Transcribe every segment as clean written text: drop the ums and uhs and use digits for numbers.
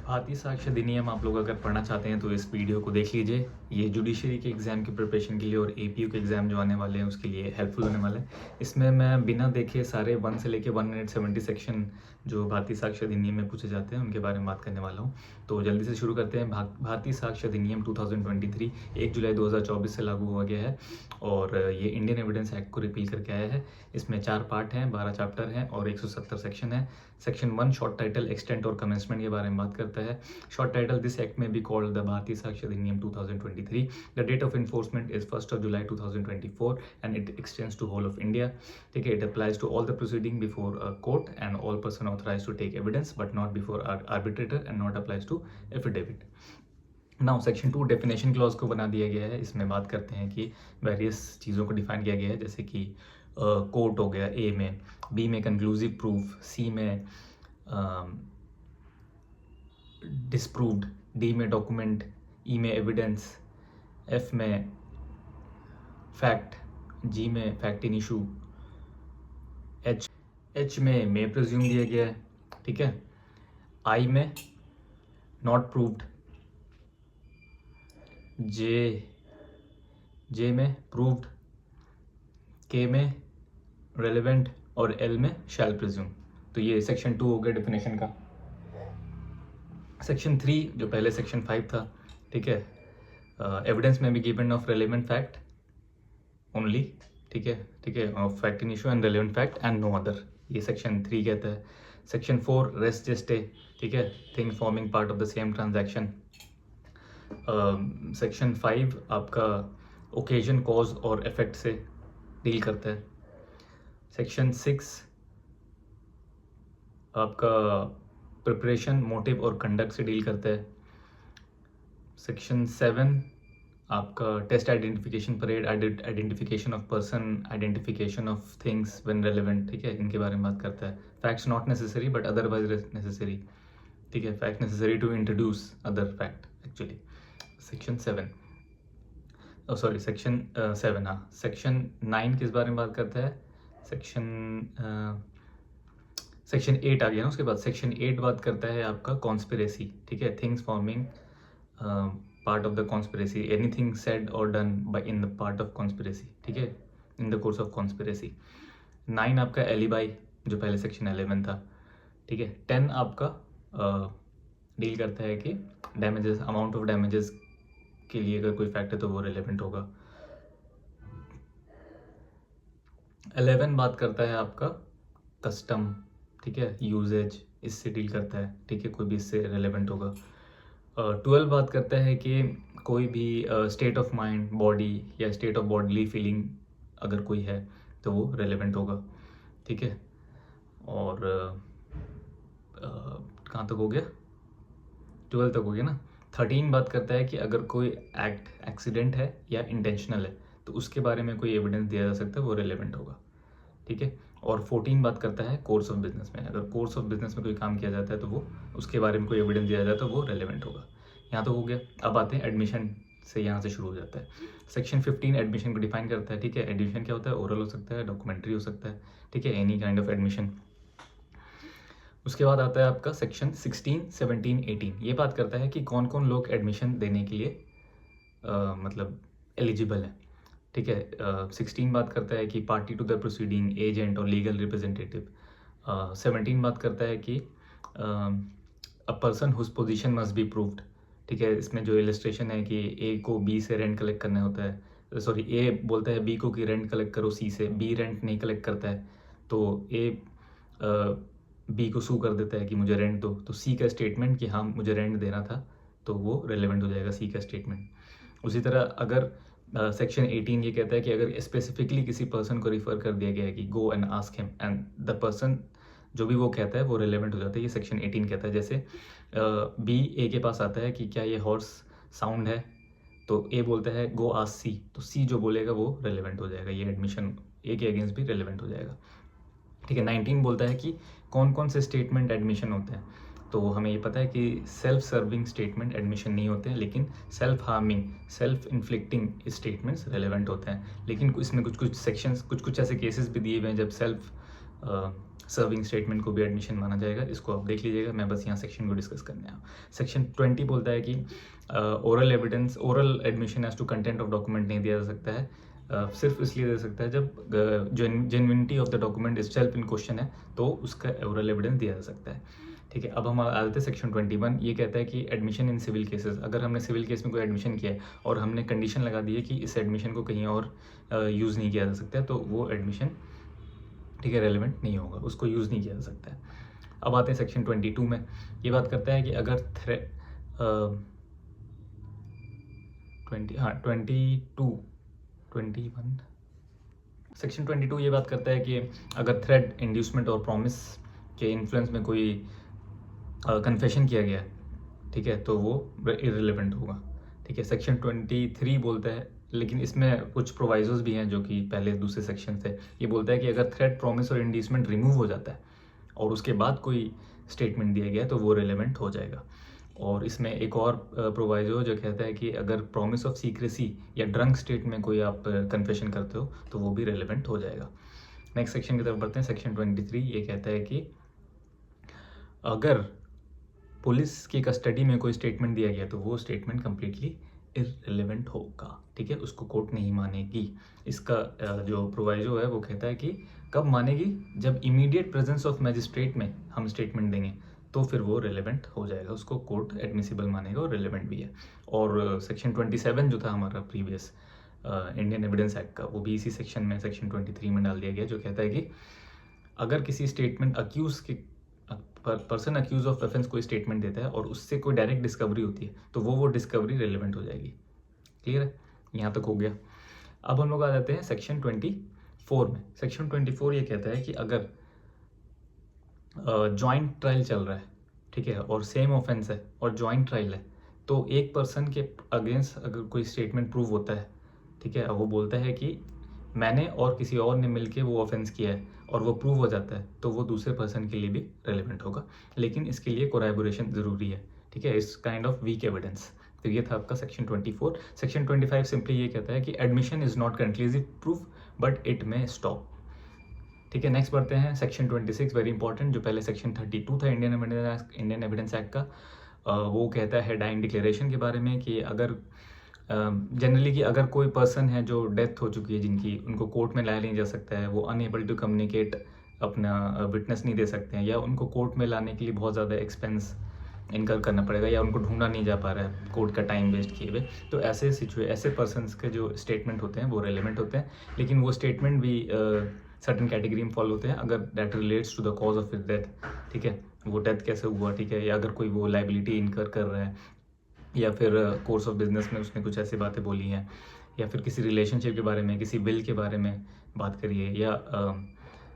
भारतीय साक्ष्य अधिनियम आप लोग अगर पढ़ना चाहते हैं तो इस वीडियो को देख लीजिए। ये जुडिशरी के एग्ज़ाम की प्रिपरेशन के लिए और एपीयू के एग्ज़ाम जो आने वाले हैं उसके लिए हेल्पफुल होने वाला है। इसमें मैं बिना देखे सारे 1 से लेके 170 सेक्शन जो भारतीय साक्ष्य अधिनियम में पूछे जाते हैं उनके बारे में बात करने वाला हूँ। तो जल्दी से शुरू करते हैं। भारतीय साक्ष्य अधिनियम 2023 1 जुलाई 2024 से लागू हुआ गया है और ये इंडियन एविडेंस एक्ट को रिपील करके आया है। इसमें 4 पार्ट हैं, 12 चैप्टर हैं और 170 सेक्शन है। सेक्शन 1 शॉर्ट टाइटल एक्सटेंट और कमेंसमेंट के बारे में बात करता है। Short title this act may be called the Bharatiya Sakshya Adhiniyam 2023। The date of enforcement is 1 July 2024 and it extends to whole of India. ठीक है, it applies to all the proceeding before court and all person authorise to take evidence but not before arbitrator and not applies to affidavit. Now section 2 definition clause को बना दिया गया है। इसमें बात करते हैं कि वेरियस चीज़ों को डिफाइन किया गया है, जैसे कि कोर्ट हो गया ए में, बी में कंक्लूसिव प्रूफ, सी में डिसप्रूव्ड, डी में डॉक्यूमेंट, ई में एविडेंस, एफ में फैक्ट, जी में फैक्ट इन इशू, एच में मे प्रिज्यूम दिया गया है। ठीक है, आई में नॉट प्रूव्ड, जे में प्रूव्ड, के में रेलेवेंट और एल में शैल प्रिज्यूम। तो ये सेक्शन 2 हो गया डेफिनेशन का। सेक्शन 3 जो पहले सेक्शन 5 था, ठीक है, evidence may be given of relevant fact only. ठीक है, of fact in issue and relevant fact and no other, ये सेक्शन 3 कहता है। सेक्शन 4 रेस्ट जेस्टे, ठीक है, thing forming part of the same transaction. Section 5 आपका ओकेजन, कॉज और effect से डील करता है। सेक्शन 6 आपका प्रिपरेशन, मोटिव और कंडक्ट से डील करता है। सेक्शन 7 आपका test identification, parade identification of person, identification of things when relevant, ठीक है, इनके बारे में बात करता है। Facts not necessary but otherwise necessary, ठीक है, fact necessary to introduce other fact actually. Section 7 हाँ। सेक्शन 9 किस बारे में बात करता है? सेक्शन 8 आ गया ना उसके बाद। सेक्शन 8 बात करता है आपका कॉन्स्पिरेसी, ठीक है, things forming part of the conspiracy, anything said or done by in the part of conspiracy, ठीक है, in the course of conspiracy. 9 आपका एलिबाई, जो पहले सेक्शन 11 था, ठीक है। 10 आपका डील करता है कि डैमेजेस, अमाउंट ऑफ डैमेजेस के लिए अगर कोई फैक्ट है तो वो रिलेवेंट होगा। 11 बात करता है आपका कस्टम, ठीक है, यूजेज, इससे डील करता है, ठीक है, कोई भी इससे रिलेवेंट होगा। 12 बात करता है कि कोई भी स्टेट ऑफ माइंड, बॉडी या स्टेट ऑफ बॉडीली फीलिंग अगर कोई है तो वो रिलेवेंट होगा, ठीक है। और कहाँ तक हो गया? 12 तक हो गया ना। 13 बात करता है कि अगर कोई एक्सीडेंट है या इंटेंशनल है तो उसके बारे में कोई एविडेंस दिया जा सकता है, वो रिलेवेंट होगा, ठीक है। और 14 बात करता है कोर्स ऑफ बिजनेस में, अगर कोर्स ऑफ बिजनेस में कोई काम किया जाता है तो वो उसके बारे में कोई एविडेंस दिया जाता है तो वो रिलेवेंट होगा। यहाँ तो हो गया। अब आते हैं एडमिशन से, यहाँ से शुरू हो जाता है। सेक्शन 15 एडमिशन को डिफाइन करता है, ठीक है। एडमिशन क्या होता है? ओरल हो सकता है, डॉक्यूमेंट्री हो सकता है, ठीक है, एनी काइंड ऑफ एडमिशन। उसके बाद आता है आपका सेक्शन 16, 17, 18। ये बात करता है कि कौन कौन लोग एडमिशन देने के लिए मतलब एलिजिबल है, ठीक है। 16 बात करता है कि party to the proceeding, agent और लीगल रिप्रेजेंटेटिव। 17 बात करता है कि a person whose position must be proved, ठीक है। इसमें जो इलस्ट्रेशन है कि ए को बी से रेंट कलेक्ट करना होता है, सॉरी, ए बोलता है बी को कि रेंट कलेक्ट करो सी से, बी रेंट नहीं कलेक्ट करता है तो ए बी को सू कर देता है कि मुझे रेंट दो, तो सी का स्टेटमेंट कि हाँ मुझे रेंट देना था तो वो रेलेवेंट हो जाएगा, सी का स्टेटमेंट। उसी तरह अगर सेक्शन 18 ये कहता है कि अगर स्पेसिफिकली किसी पर्सन को रिफर कर दिया गया है कि go and ask him, and the person जो भी वो कहता है वो रेलेवेंट हो जाता है, ये सेक्शन 18 कहता है। जैसे बी ए के पास आता है कि क्या ये हॉर्स साउंड है, तो ए बोलता है गो आस्क सी, तो सी जो बोलेगा वो रेलेवेंट हो जाएगा, ये एडमिशन ए के अगेंस्ट भी रेलेवेंट हो जाएगा, ठीक है। 19 बोलता है कि कौन कौन से स्टेटमेंट एडमिशन होते हैं, तो हमें ये पता है कि सेल्फ सर्विंग स्टेटमेंट एडमिशन नहीं होते हैं, लेकिन self harming, self inflicting statements relevant होते हैं। लेकिन इसमें कुछ कुछ सेक्शंस, कुछ कुछ ऐसे केसेस भी दिए हुए हैं जब सेल्फ सर्विंग स्टेटमेंट को भी एडमिशन माना जाएगा। इसको आप देख लीजिएगा, मैं बस यहाँ सेक्शन को डिस्कस करने आया। सेक्शन 20 बोलता है कि oral admission as to content of document नहीं दिया जा सकता है, सिर्फ इसलिए दे सकता है जब genuinity of the document is self in question है, तो उसका ओरल एविडेंस दिया जा सकता है। ठीक है, अब हम आ जाते हैं सेक्शन 21। ये कहता है कि एडमिशन इन सिविल केसेस, अगर हमने सिविल केस में कोई एडमिशन किया है और हमने कंडीशन लगा दी है कि इस एडमिशन को कहीं और यूज़ नहीं किया जा सकता है, तो वो एडमिशन, ठीक है, रेलिवेंट नहीं होगा, उसको यूज़ नहीं किया जा सकता है। अब आते हैं सेक्शन 22 में। ये बात करता है कि अगर 21 सेक्शन 22 ये बात करता है कि अगर थ्रेड, इंड्यूसमेंट और प्रॉमिस के इन्फ्लुएंस में कोई कन्फेशन किया गया है, ठीक है, तो वो इररिलेवेंट होगा। ठीक है, सेक्शन 23 बोलता है, लेकिन इसमें कुछ प्रोवाइजोज भी हैं जो कि पहले दूसरे सेक्शन से। ये बोलता है कि अगर थ्रेट, प्रॉमिस और इंड्यूसमेंट रिमूव हो जाता है और उसके बाद कोई स्टेटमेंट दिया गया है तो वो रिलेवेंट हो जाएगा। और इसमें एक और प्रोवाइजो जो कहता है कि अगर प्रॉमिस ऑफ सीक्रेसी या ड्रंक स्टेट में कोई आप कन्फेशन करते हो तो वो भी रिलेवेंट हो जाएगा। नेक्स्ट सेक्शन की तरफ बढ़ते हैं। सेक्शन 23 ये कहता है कि अगर पुलिस की कस्टडी में कोई स्टेटमेंट दिया गया तो वो स्टेटमेंट कंप्लीटली इररिलेवेंट होगा। ठीक है, उसको कोर्ट नहीं मानेगी। इसका जो प्रोवाइजो है वो कहता है कि कब मानेगी, जब इमीडिएट प्रेजेंस ऑफ मैजिस्ट्रेट में हम स्टेटमेंट देंगे तो फिर वो रिलेवेंट हो जाएगा, उसको कोर्ट एडमिसिबल मानेगा और रिलेवेंट भी है। और सेक्शन 27 जो था हमारा प्रीवियस इंडियन एविडेंस एक्ट का, वो भी इसी सेक्शन में, सेक्शन 23 में डाल दिया गया, जो कहता है कि अगर किसी स्टेटमेंट अक्यूज के पर्सन अक्यूज ऑफ ऑफेंस कोई स्टेटमेंट देता है और उससे कोई डायरेक्ट डिस्कवरी होती है तो वो डिस्कवरी रिलेवेंट हो जाएगी। क्लियर है, यहाँ तक हो गया। अब हम लोग आ जाते हैं सेक्शन 24 में। सेक्शन 24 ये कहता है कि अगर जॉइंट ट्रायल चल रहा है, ठीक है, और सेम ऑफेंस है और जॉइंट ट्रायल है, तो एक पर्सन के अगेंस्ट अगर कोई स्टेटमेंट प्रूव होता है, ठीक है, वो बोलता है कि मैंने और किसी और ने मिलके वो ऑफेंस किया है और वो प्रूव हो जाता है, तो वो दूसरे पर्सन के लिए भी रेलिवेंट होगा, लेकिन इसके लिए कोरैबोरेशन ज़रूरी है। ठीक है, इस काइंड ऑफ वीक एविडेंस। तो ये था आपका सेक्शन 24। सेक्शन 25 सिंपली ये कहता है कि admission is not conclusive proof but it may stop. ठीक है, नेक्स्ट बढ़ते हैं सेक्शन 26, वेरी इंपॉर्टेंट, जो पहले सेक्शन 32 था इंडियन एविडेंस एक्ट का। वो कहता है डाइंग डिक्लेरेशन के बारे में कि अगर जनरली कि अगर कोई पर्सन है जो डेथ हो चुकी है जिनकी, उनको कोर्ट में लाया नहीं जा सकता है, वो अनएबल टू कम्युनिकेट, अपना विटनेस नहीं दे सकते हैं, या उनको कोर्ट में लाने के लिए बहुत ज़्यादा एक्सपेंस इनकर करना पड़ेगा, या उनको ढूंढा नहीं जा पा रहा है कोर्ट का टाइम वेस्ट किए हुए, तो ऐसे पर्सनस के जो स्टेटमेंट होते हैं वो रेलिवेंट होते हैं, लेकिन वो स्टेटमेंट भी सर्टन कैटेगरी में फॉलो होते हैं अगर that relates to the cause of his death. ठीक है, वो डेथ कैसे हुआ, ठीक है, या अगर कोई वो लाइबिलिटी इनकर कर रहा है, या फिर कोर्स ऑफ बिजनेस में उसने कुछ ऐसी बातें बोली हैं, या फिर किसी रिलेशनशिप के बारे में, किसी बिल के बारे में बात करिए, या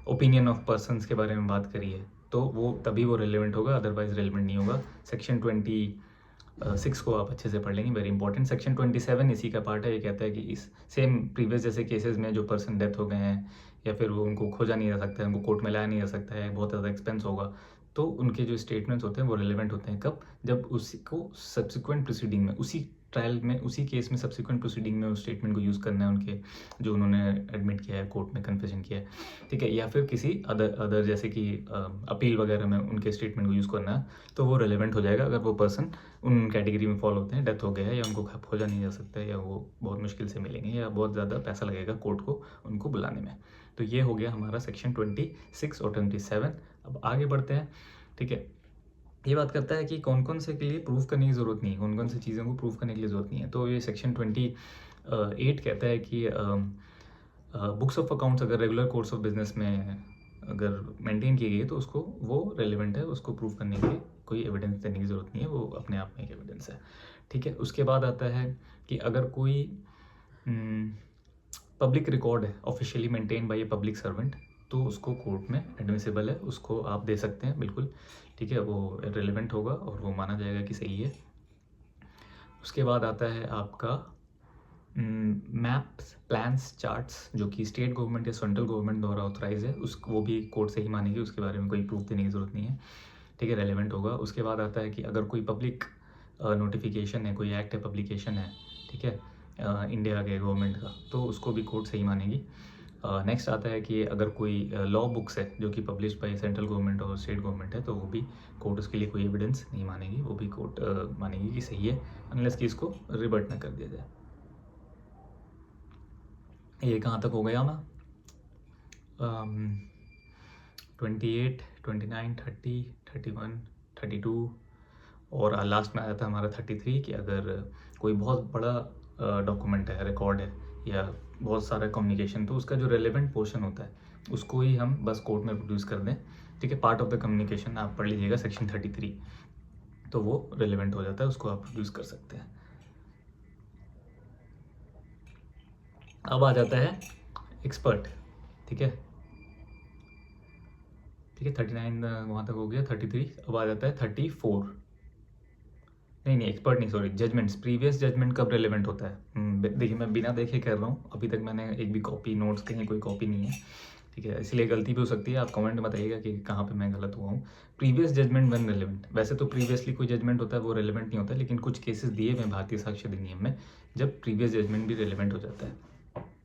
ओपिनियन ऑफ पर्सनस के बारे में बात करिए, तो वो तभी वो रेलिवेंट होगा, अदरवाइज रेलिवेंट नहीं होगा। सेक्शन 26 को आप अच्छे से पढ़ लेंगे, वेरी इंपॉर्टेंट। सेक्शन 27 इसी का पार्ट है। ये कहता है कि इस सेम प्रीवियस जैसे केसेस में जो पर्सन डेथ हो गए हैं, या फिर वो उनको खोजा नहीं जा सकता है, उनको कोर्ट में लाया नहीं जा सकता है, बहुत ज़्यादा एक्सपेंस होगा, तो उनके जो स्टेटमेंट्स होते हैं वो रिलेवेंट होते हैं कब, जब उसी को सब्सिक्वेंट प्रोसीडिंग में, उसी ट्रायल में, उसी केस में सब्सिक्वेंट प्रोसीडिंग में उस स्टेटमेंट को यूज़ करना है, उनके जो उन्होंने एडमिट किया है, कोर्ट में कन्फेशन किया है, ठीक है, या फिर किसी अदर जैसे कि अपील वगैरह में उनके स्टेटमेंट को यूज़ करना है, तो वो रिलेवेंट हो जाएगा अगर वो पर्सन उन कैटेगरी में फॉलो होते हैं, डेथ हो गया है, या उनको खोजा नहीं जा सकता है, या वो बहुत मुश्किल से मिलेंगे, या बहुत ज़्यादा पैसा लगेगा कोर्ट को उनको बुलाने में। तो ये हो गया हमारा सेक्शन 26 और 27। अब आगे बढ़ते हैं। ठीक है, ये बात करता है कि कौन कौन से के लिए प्रूफ करने की ज़रूरत नहीं है, कौन कौन सी चीज़ों को प्रूफ करने के लिए ज़रूरत नहीं है। तो ये सेक्शन 28 कहता है कि बुक्स ऑफ अकाउंट्स अगर रेगुलर कोर्स ऑफ बिजनेस में अगर मेंटेन की गई है तो उसको वो रेलिवेंट है, उसको प्रूफ करने के लिए कोई एविडेंस देने की ज़रूरत नहीं है, वो अपने आप में एक एविडेंस है। ठीक है, उसके बाद आता है कि अगर कोई पब्लिक रिकॉर्ड है officially maintain by a public servant, तो उसको कोर्ट में एडमिसिबल है, उसको आप दे सकते हैं बिल्कुल। ठीक है, वो रेलिवेंट होगा और वो माना जाएगा कि सही है। उसके बाद आता है आपका मैप्स, प्लान्स, चार्ट्स जो कि स्टेट गवर्नमेंट या सेंट्रल गवर्नमेंट द्वारा ऑथराइज है, वो भी कोर्ट से ही मानेगी, उसके बारे में कोई प्रूफ देने की ज़रूरत नहीं है। ठीक है, रेलिवेंट होगा। उसके बाद आता है कि अगर कोई पब्लिक नोटिफिकेशन है, कोई एक्ट है, पब्लिकेशन है, ठीक है, इंडिया के गवर्नमेंट का, तो उसको भी कोर्ट से ही मानेगी। नेक्स्ट आता है कि अगर कोई लॉ बुक्स है जो कि पब्लिश बाय सेंट्रल गवर्नमेंट और स्टेट गवर्नमेंट है, तो वो भी कोर्ट उसके लिए कोई एविडेंस नहीं मानेगी, वो भी कोर्ट मानेगी कि सही है, अनलेस कि इसको रिवर्ट ना कर दिया जाए। ये कहाँ तक हो गया ना? 28, 29, 30, 31, 32 और लास्ट में आया था हमारा 33 कि अगर कोई बहुत बड़ा डॉक्यूमेंट है, रिकॉर्ड है या बहुत सारा कम्युनिकेशन, तो उसका जो रेलेवेंट पोर्शन होता है उसको ही हम बस कोर्ट में प्रोड्यूस कर दें। ठीक है, पार्ट ऑफ द कम्युनिकेशन आप पढ़ लीजिएगा सेक्शन 33, तो वो रेलेवेंट हो जाता है, उसको आप प्रोड्यूस कर सकते हैं। अब आ जाता है एक्सपर्ट। ठीक है, ठीक है, 39 वहाँ तक हो गया, 33। अब आ जाता है 34। नहीं एक्सपर्ट नहीं, सॉरी, जजमेंट्स। प्रीवियस जजमेंट कब रेलेवेंट होता है? देखिए मैं बिना देखे कर रहा हूँ, अभी तक मैंने एक भी कॉपी, नोट्स कहीं कोई कॉपी नहीं है। ठीक है, इसलिए गलती भी हो सकती है, आप कमेंट में बताइएगा कि कहाँ पे मैं गलत हुआ हूँ। प्रीवियस जजमेंट व्हेन रेलेवेंट, वैसे तो प्रीवियसली कोई जजमेंट होता है वो रेलेवेंट नहीं होता, लेकिन कुछ केसेस दिए हुए भारतीय साक्ष्य अधिनियम में जब प्रीवियस जजमेंट भी रेलेवेंट हो जाता है।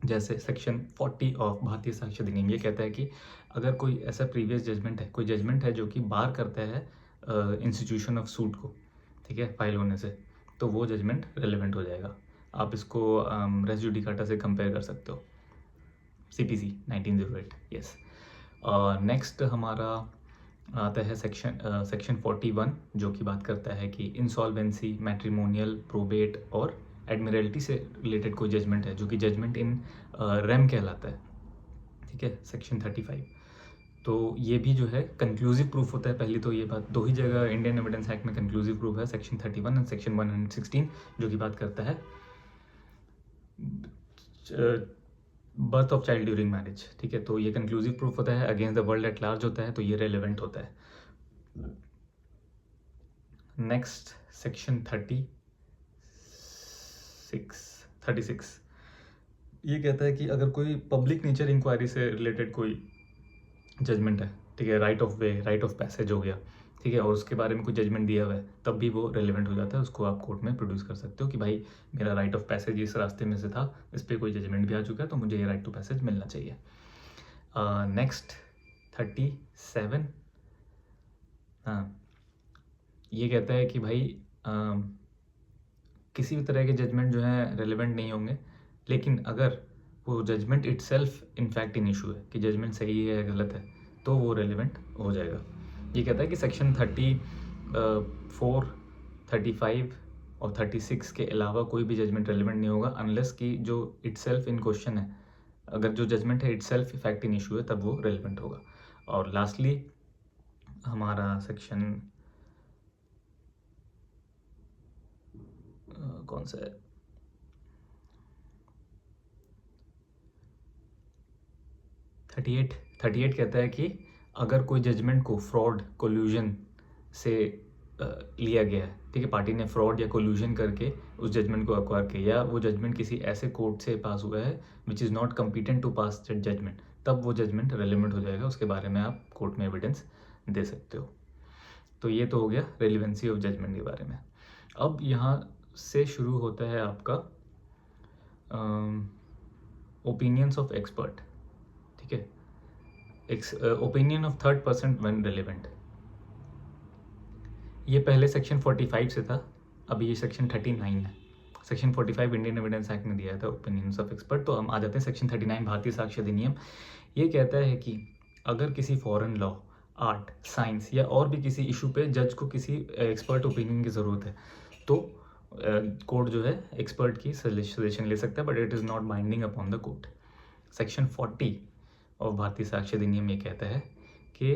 जैसे सेक्शन 40 ऑफ भारतीय साक्ष्य अधिनियम ये कहता है कि अगर कोई ऐसा प्रीवियस जजमेंट है, कोई जजमेंट है जो कि बार करता है इंस्टीट्यूशन ऑफ सूट को, ठीक है, फाइल होने से, तो वो जजमेंट रेलेवेंट हो जाएगा। आप इसको रेस जुडिकाटा से कंपेयर कर सकते हो, CPC 1908। यस। नेक्स्ट हमारा आता है सेक्शन 41 जो कि बात करता है कि इंसॉल्वेंसी, मैट्रिमोनियल, प्रोबेट और एडमिरल्टी से रिलेटेड कोई जजमेंट है जो कि जजमेंट इन रेम कहलाता है। ठीक है, सेक्शन 35। तो ये भी जो है कंक्लूसिव प्रूफ होता है। पहली तो ये बात, दो ही जगह इंडियन एविडेंस एक्ट में कंक्लूसिव प्रूफ है, सेक्शन 31 एंड सेक्शन 116, जो कि बात करता है birth of child during marriage. ठीक है, तो ये कंक्लूसिव प्रूफ होता है, against the world at large होता है, तो ये रेलेवेंट होता है। नेक्स्ट सेक्शन 36 ये कहता है कि अगर कोई पब्लिक नेचर इंक्वायरी से रिलेटेड कोई जजमेंट है, ठीक है, right of way, right of passage हो गया, ठीक है, और उसके बारे में कोई जजमेंट दिया हुआ है, तब भी वो रेलेवेंट हो जाता है, उसको आप कोर्ट में प्रोड्यूस कर सकते हो कि भाई मेरा राइट ऑफ पैसेज इस रास्ते में से था, इस पर कोई जजमेंट भी आ चुका है, तो मुझे ये राइट टू पैसेज मिलना चाहिए। नेक्स्ट 37, हाँ, ये कहता है कि भाई किसी भी तरह के जजमेंट जो है रेलेवेंट नहीं होंगे, लेकिन अगर वो judgment itself in fact in issue है कि जजमेंट सही है या गलत है, तो वो रेलेवेंट हो जाएगा। ये कहता है कि सेक्शन 34, 35 और 36 के अलावा कोई भी जजमेंट रेलेवेंट नहीं होगा अनलेस कि जो इटसेल्फ इन क्वेश्चन है, अगर जो जजमेंट है इटसेल्फ इफेक्ट इन इशू है, तब वो रेलेवेंट होगा। और लास्टली हमारा सेक्शन कौन सा है, 38 कहता है कि अगर कोई जजमेंट को फ्रॉड, कोल्यूजन से लिया गया है, ठीक है, पार्टी ने फ्रॉड या कोल्यूजन करके उस जजमेंट को अक्वायर किया, या वो जजमेंट किसी ऐसे कोर्ट से पास हुआ है which is not competent to pass that judgment, तब वो जजमेंट रेलेवेंट हो जाएगा, उसके बारे में आप कोर्ट में एविडेंस दे सकते हो। तो ये तो हो गया रेलिवेंसी ऑफ जजमेंट के बारे में। अब यहाँ से शुरू होता है आपका ओपिनियंस ऑफ एक्सपर्ट। ठीक है, opinion of third person when relevant, ये पहले सेक्शन 45 से था, अभी ये सेक्शन 39 है। सेक्शन 45 इंडियन एविडेंस एक्ट में दिया था ओपिनियंस ऑफ एक्सपर्ट। तो हम आ जाते हैं सेक्शन 39 भारतीय साक्ष्य अधिनियम। ये कहता है कि अगर किसी फॉरेन लॉ, आर्ट, साइंस या और भी किसी इशू पे जज को किसी एक्सपर्ट ओपिनियन की ज़रूरत है, तो कोर्ट जो है एक्सपर्ट की सजेशन ले सकता है, but it is not binding upon the court. Section 40 of Bharatiya Sakshya Adhiniyam ये कहता है कि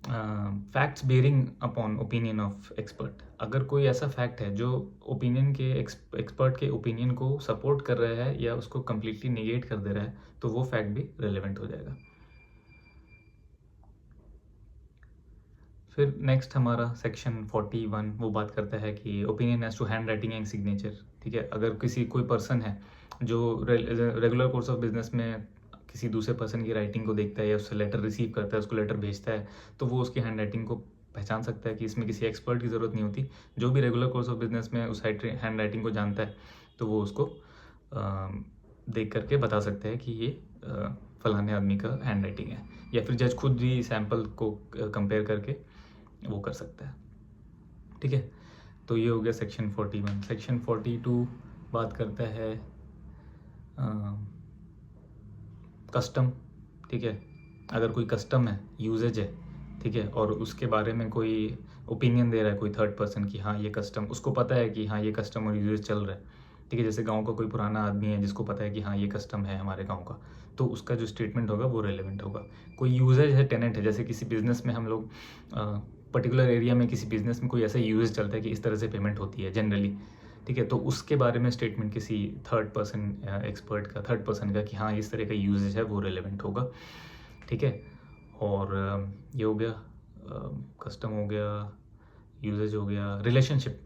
facts bearing upon opinion of expert, अगर कोई ऐसा फैक्ट है जो ओपिनियन के एक्सपर्ट के ओपिनियन को सपोर्ट कर रहा है या उसको कम्प्लीटली निगेट कर दे रहा है, तो वो फैक्ट भी रेलेवेंट हो जाएगा। फिर नेक्स्ट हमारा सेक्शन 41 वो बात करता है कि opinion as to handwriting and signature. ठीक है, अगर किसी कोई पर्सन है जो रेगुलर कोर्स ऑफ बिजनेस में किसी दूसरे पर्सन की राइटिंग को देखता है या उससे लेटर रिसीव करता है, उसको लेटर भेजता है, तो वो उसकी हैंड राइटिंग को पहचान सकता है कि इसमें किसी एक्सपर्ट की ज़रूरत नहीं होती। जो भी रेगुलर कोर्स ऑफ बिजनेस में उस हैंड राइटिंग को जानता है, तो वो उसको देख करके बता सकते हैं कि ये फलाने आदमी का हैंड राइटिंग है, या फिर जज खुद भी सैम्पल को कंपेयर करके वो कर सकता है। ठीक है, तो ये हो गया सेक्शन 41। सेक्शन 42 बात करता है कस्टम। ठीक है, अगर कोई कस्टम है, यूजेज है, ठीक है, और उसके बारे में कोई ओपिनियन दे रहा है कोई थर्ड पर्सन कि हाँ ये कस्टम, उसको पता है कि हाँ ये कस्टम और यूजेज चल रहा है। ठीक है, जैसे गांव का कोई पुराना आदमी है जिसको पता है कि हाँ ये कस्टम है हमारे गांव का, तो उसका जो स्टेटमेंट होगा वो रेलेवेंट होगा। कोई यूजेज है, टेनेंट है, जैसे किसी बिजनेस में हम लोग पर्टिकुलर एरिया में किसी बिजनेस में कोई ऐसा यूजेज चलता है कि इस तरह से पेमेंट होती है जनरली। ठीक है, तो उसके बारे में स्टेटमेंट किसी थर्ड पर्सन एक्सपर्ट का, थर्ड पर्सन का कि हाँ इस तरह का यूजेज है, वो रेलेवेंट होगा। ठीक है, और ये हो गया कस्टम हो गया, यूजेज हो गया, रिलेशनशिप।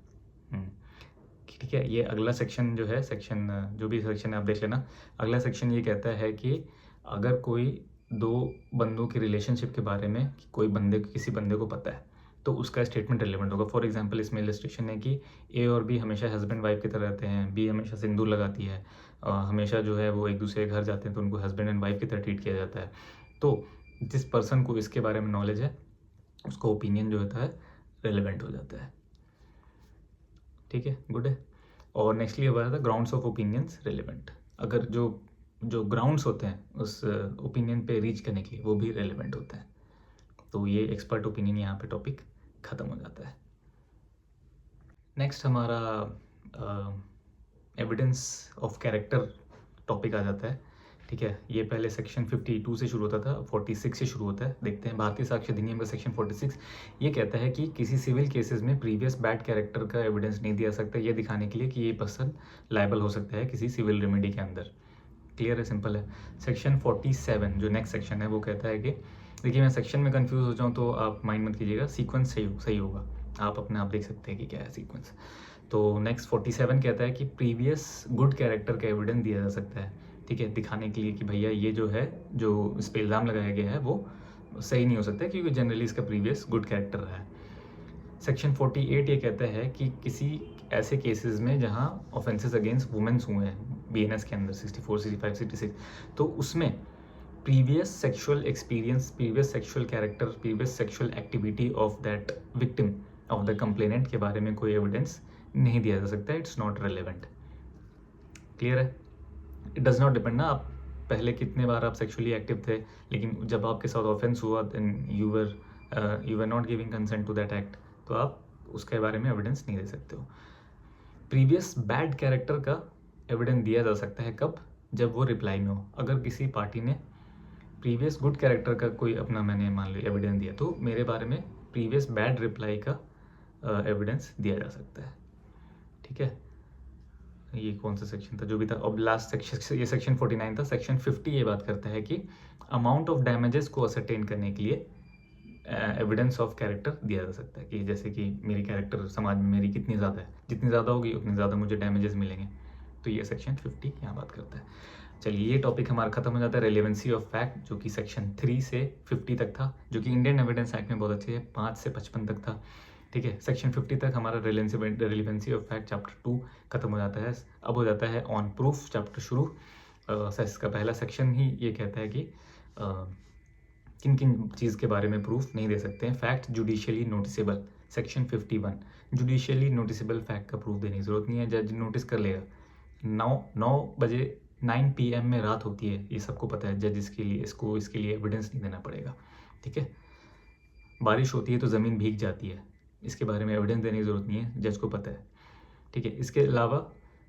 ठीक है, ये अगला सेक्शन जो है, सेक्शन जो भी सेक्शन है आप देख लेना। अगला सेक्शन ये कहता है कि अगर कोई दो बंदों की रिलेशनशिप के बारे में कोई बंदे किसी बंदे को पता है तो उसका स्टेटमेंट रिलेवेंट होगा। फॉर एग्जांपल इसमें इलस्ट्रेशन है कि ए और बी हमेशा हस्बैंड वाइफ की तरह रहते हैं, बी हमेशा सिंदूर लगाती है, हमेशा जो है वो एक दूसरे के घर जाते हैं तो उनको हस्बैंड एंड वाइफ की तरह ट्रीट किया जाता है। तो जिस पर्सन को इसके बारे में नॉलेज है उसका ओपिनियन जो होता है रेलेवेंट हो जाता है। ठीक है, गुड है। और नेक्स्टली ये बात था ग्राउंड्स ऑफ ओपिनियंस रेलेवेंट, अगर जो ग्राउंड्स होते हैं उस ओपिनियन पे रीच करने के लिए वो भी रेलेवेंट होता है। तो ये एक्सपर्ट ओपिनियन यहाँ पे टॉपिक ख़त्म हो जाता है। नेक्स्ट हमारा एविडेंस ऑफ कैरेक्टर टॉपिक आ जाता है। ठीक है, ये पहले सेक्शन 52 से शुरू होता था, 46 से शुरू होता है। देखते हैं, भारतीय साक्ष्य अधिनियम का सेक्शन 46 ये कहता है कि किसी सिविल केसेस में प्रीवियस बैड कैरेक्टर का एविडेंस नहीं दिया सकता, ये दिखाने के लिए कि ये पर्सन लायबल हो सकता है किसी सिविल रेमेडी के अंदर। क्लियर है, सिंपल है। सेक्शन 47 जो नेक्स्ट सेक्शन है वो कहता है कि, देखिए मैं सेक्शन में कंफ्यूज हो जाऊँ तो आप माइंड मत कीजिएगा, सीक्वेंस सही होगा, आप अपने आप देख सकते हैं कि क्या है सीक्वेंस। तो नेक्स्ट 47 कहता है कि प्रीवियस गुड कैरेक्टर का एविडेंस दिया जा सकता है। ठीक है, दिखाने के लिए कि भैया ये जो है, जो इस पर इल्ज़ाम लगाया गया है वो सही नहीं हो सकता क्योंकि जनरली इसका प्रीवियस गुड कैरेक्टर रहा है। सेक्शन 48 ये कहता है कि किसी ऐसे केसेस में जहां ऑफेंसेस अगेंस्ट वुमेन्स हुए हैं बीएनएस के अंदर 64, 65, 66, तो उसमें previous sexual experience, previous sexual character, previous sexual activity of that victim of the complainant के बारे में कोई एविडेंस नहीं दिया जा सकता, इट्स नॉट रेलेवेंट। क्लियर है, इट डज नॉट डिपेंड ना आप पहले कितने बार आप सेक्सुअली एक्टिव थे, लेकिन जब आपके साथ ऑफेंस हुआ then you were not giving consent to that act, तो आप उसके बारे में एविडेंस नहीं दे सकते हो। प्रीवियस बैड कैरेक्टर का एविडेंस दिया जा सकता है कब, जब वो रिप्लाई में हो। अगर किसी पार्टी ने प्रीवियस गुड कैरेक्टर का कोई अपना मैंने मान लो एविडेंस दिया, तो मेरे बारे में प्रीवियस बैड रिप्लाई का एविडेंस दिया जा सकता है। ठीक है, ये कौन सा सेक्शन था जो भी था, अब लास्ट सेक्शन ये सेक्शन 49 था। सेक्शन 50 ये बात करता है कि अमाउंट ऑफ डैमेजेस को असरटेन करने के लिए एविडेंस ऑफ कैरेक्टर दिया जा सकता है कि जैसे कि मेरी कैरेक्टर समाज में मेरी कितनी ज़्यादा है, जितनी ज़्यादा होगी उतनी ज़्यादा मुझे डैमेजेस मिलेंगे। तो ये सेक्शन 50 यहाँ बात करता है। चलिए ये टॉपिक हमारा खत्म हो जाता है। रेलेवेंसी ऑफ फैक्ट जो कि सेक्शन 3 से 50 तक था, जो कि इंडियन एविडेंस एक्ट में बहुत अच्छे है, 5 से 55 तक था। ठीक है, सेक्शन 50 तक हमारा रेलेवेंसी ऑफ फैक्ट चैप्टर 2 खत्म हो जाता है। अब हो जाता है ऑन प्रूफ चैप्टर शुरू। इसका पहला सेक्शन ही ये कहता है कि किन किन चीज़ के बारे में प्रूफ नहीं दे सकते हैं। Fact judicially noticeable, section 51 judicially noticeable fact का प्रूफ देने की ज़रूरत नहीं है, जज नोटिस कर लेगा। 9 बजे 9 PM में रात होती है, ये सबको पता है, जज इसके लिए एविडेंस नहीं देना पड़ेगा। ठीक है, बारिश होती है तो ज़मीन भीग जाती है, इसके बारे में एविडेंस देने की ज़रूरत नहीं है, जज को पता है। ठीक है, इसके अलावा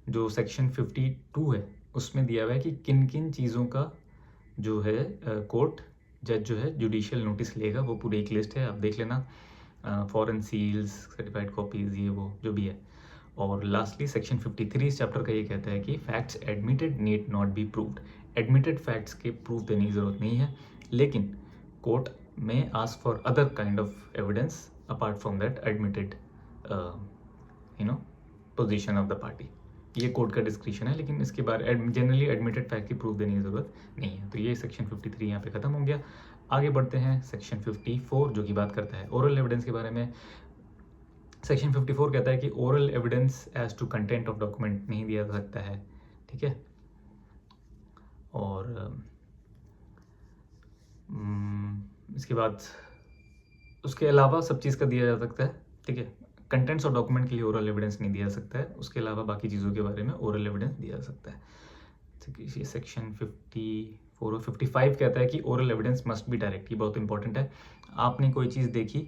जो सेक्शन 52 है उसमें दिया हुआ है कि किन किन चीज़ों का जो है कोर्ट जज जो है जुडिशियल नोटिस लेगा, वो पूरी एक लिस्ट है, आप देख लेना। फॉरेन सील्स, सर्टिफाइड कॉपीज़, ये वो जो भी है। और लास्टली सेक्शन 53 इस चैप्टर का ये कहता है कि facts admitted need not be proved. Admitted facts के प्रूफ देने की ज़रूरत नहीं है, लेकिन कोर्ट में ask for other kind of evidence apart from that admitted position of the party. ये कोर्ट का डिस्क्रिप्शन है, लेकिन इसके बाद जनरली एडमिटेड फैक्ट की प्रूफ देने की ज़रूरत नहीं है। तो ये सेक्शन 53 यहाँ पे ख़त्म हो गया। आगे बढ़ते हैं सेक्शन 54 जो कि बात करता है ओरल एविडेंस के बारे में। सेक्शन 54 कहता है कि oral evidence as to content of document नहीं दिया जा सकता है। ठीक है, और इसके बाद उसके अलावा सब चीज़ का दिया जा सकता है, ठीक है। कंटेंट्स और डॉक्यूमेंट के लिए ओरल एविडेंस नहीं दिया जा सकता है, उसके अलावा बाकी चीज़ों के बारे में ओरल एविडेंस दिया जा सकता है। ठीक है, ये सेक्शन 54 और 55 कहता है कि oral evidence must be direct. ये बहुत इंपॉर्टेंट है। आपने कोई चीज़ देखी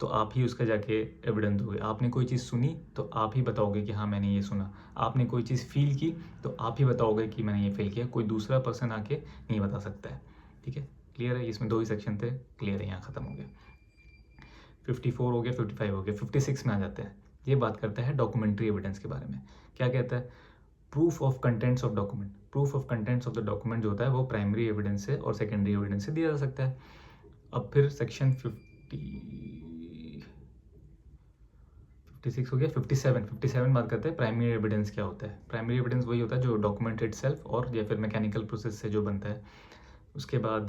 तो आप ही उसका जाके एविडेंस दोगे, आपने कोई चीज़ सुनी तो आप ही बताओगे कि हाँ मैंने ये सुना, आपने कोई चीज़ फील की तो आप ही बताओगे कि मैंने ये फील किया, कोई दूसरा पर्सन आके नहीं बता सकता है, ठीक है। क्लियर है, इसमें 2 ही सेक्शन थे, क्लियर है, यहाँ ख़त्म हो गया। 54 हो गया, 55 हो गया, 56 में आ जाते हैं। ये बात करता है डॉक्यूमेंट्री एविडेंस के बारे में। क्या कहता है? Proof of contents of document. Proof of contents of the document जो होता है वो प्राइमरी एविडेंस से और सेकेंडरी एविडेंस से दिया जा सकता है। अब फिर सेक्शन 56 हो गया, 57 बात करते हैं प्राइमरी एविडेंस क्या होता है। प्राइमरी एविडेंस वही होता है जो डॉक्यूमेंट इटसेल्फ और या फिर मैकेनिकल प्रोसेस से जो बनता है। उसके बाद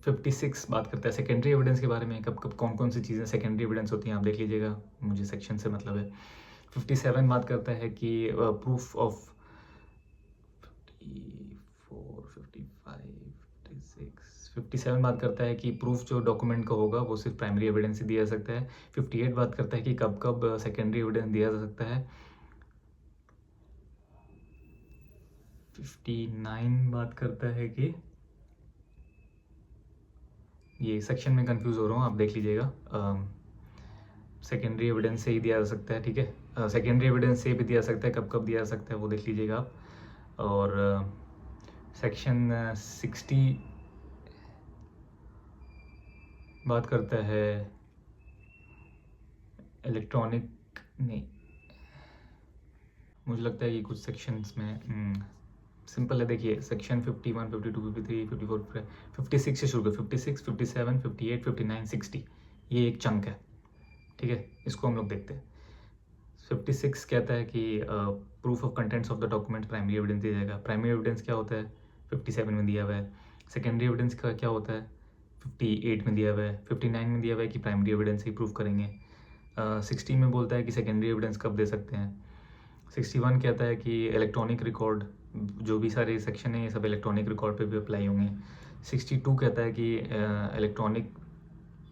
56 बात करता है सेकेंडरी एविडेंस के बारे में, कब कब कौन कौन सी चीज़ें सेकेंडरी एविडेंस होती हैं, आप देख लीजिएगा, मुझे सेक्शन से मतलब है। 57 बात करता है कि प्रूफ ऑफ 57 बात करता है कि प्रूफ जो डॉक्यूमेंट का होगा वो सिर्फ प्राइमरी एविडेंस से दिया जा सकता है। 58 बात करता है कि कब कब सेकेंडरी एविडेंस दिया जा सकता है। 59 बात करता है कि ये सेक्शन में कंफ्यूज हो रहा हूँ, आप देख लीजिएगा, सेकेंडरी एविडेंस से ही दिया जा सकता है, ठीक है। सेकेंडरी एविडेंस से भी दिया जा सकता है, कब कब दिया जा सकता है वो देख लीजिएगा आप। और सेक्शन 60 बात करता है इलेक्ट्रॉनिक, नहीं, मुझे लगता है कि कुछ सेक्शंस में सिंपल है। देखिए सेक्शन 51, 52, 53, 54, 56 से शुरू कर, 56, 57, 58, 59, 60, ये एक चंक है, ठीक है। इसको हम लोग देखते हैं। 56 कहता है कि proof of contents of the document primary evidence दिया जाएगा। प्राइमरी एविडेंस क्या होता है? 57 में दिया हुआ है। सेकेंडरी एविडेंस का क्या होता है? 58 में दिया हुआ है। 59 में दिया हुआ है कि प्राइमरी एविडेंस ही प्रूफ करेंगे। 60 में बोलता है कि सेकेंडरी एविडेंस कब दे सकते हैं। 61 कहता है कि इलेक्ट्रॉनिक रिकॉर्ड, जो भी सारे सेक्शन है ये सब इलेक्ट्रॉनिक रिकॉर्ड पे भी अप्लाई होंगे। 62 कहता है कि इलेक्ट्रॉनिक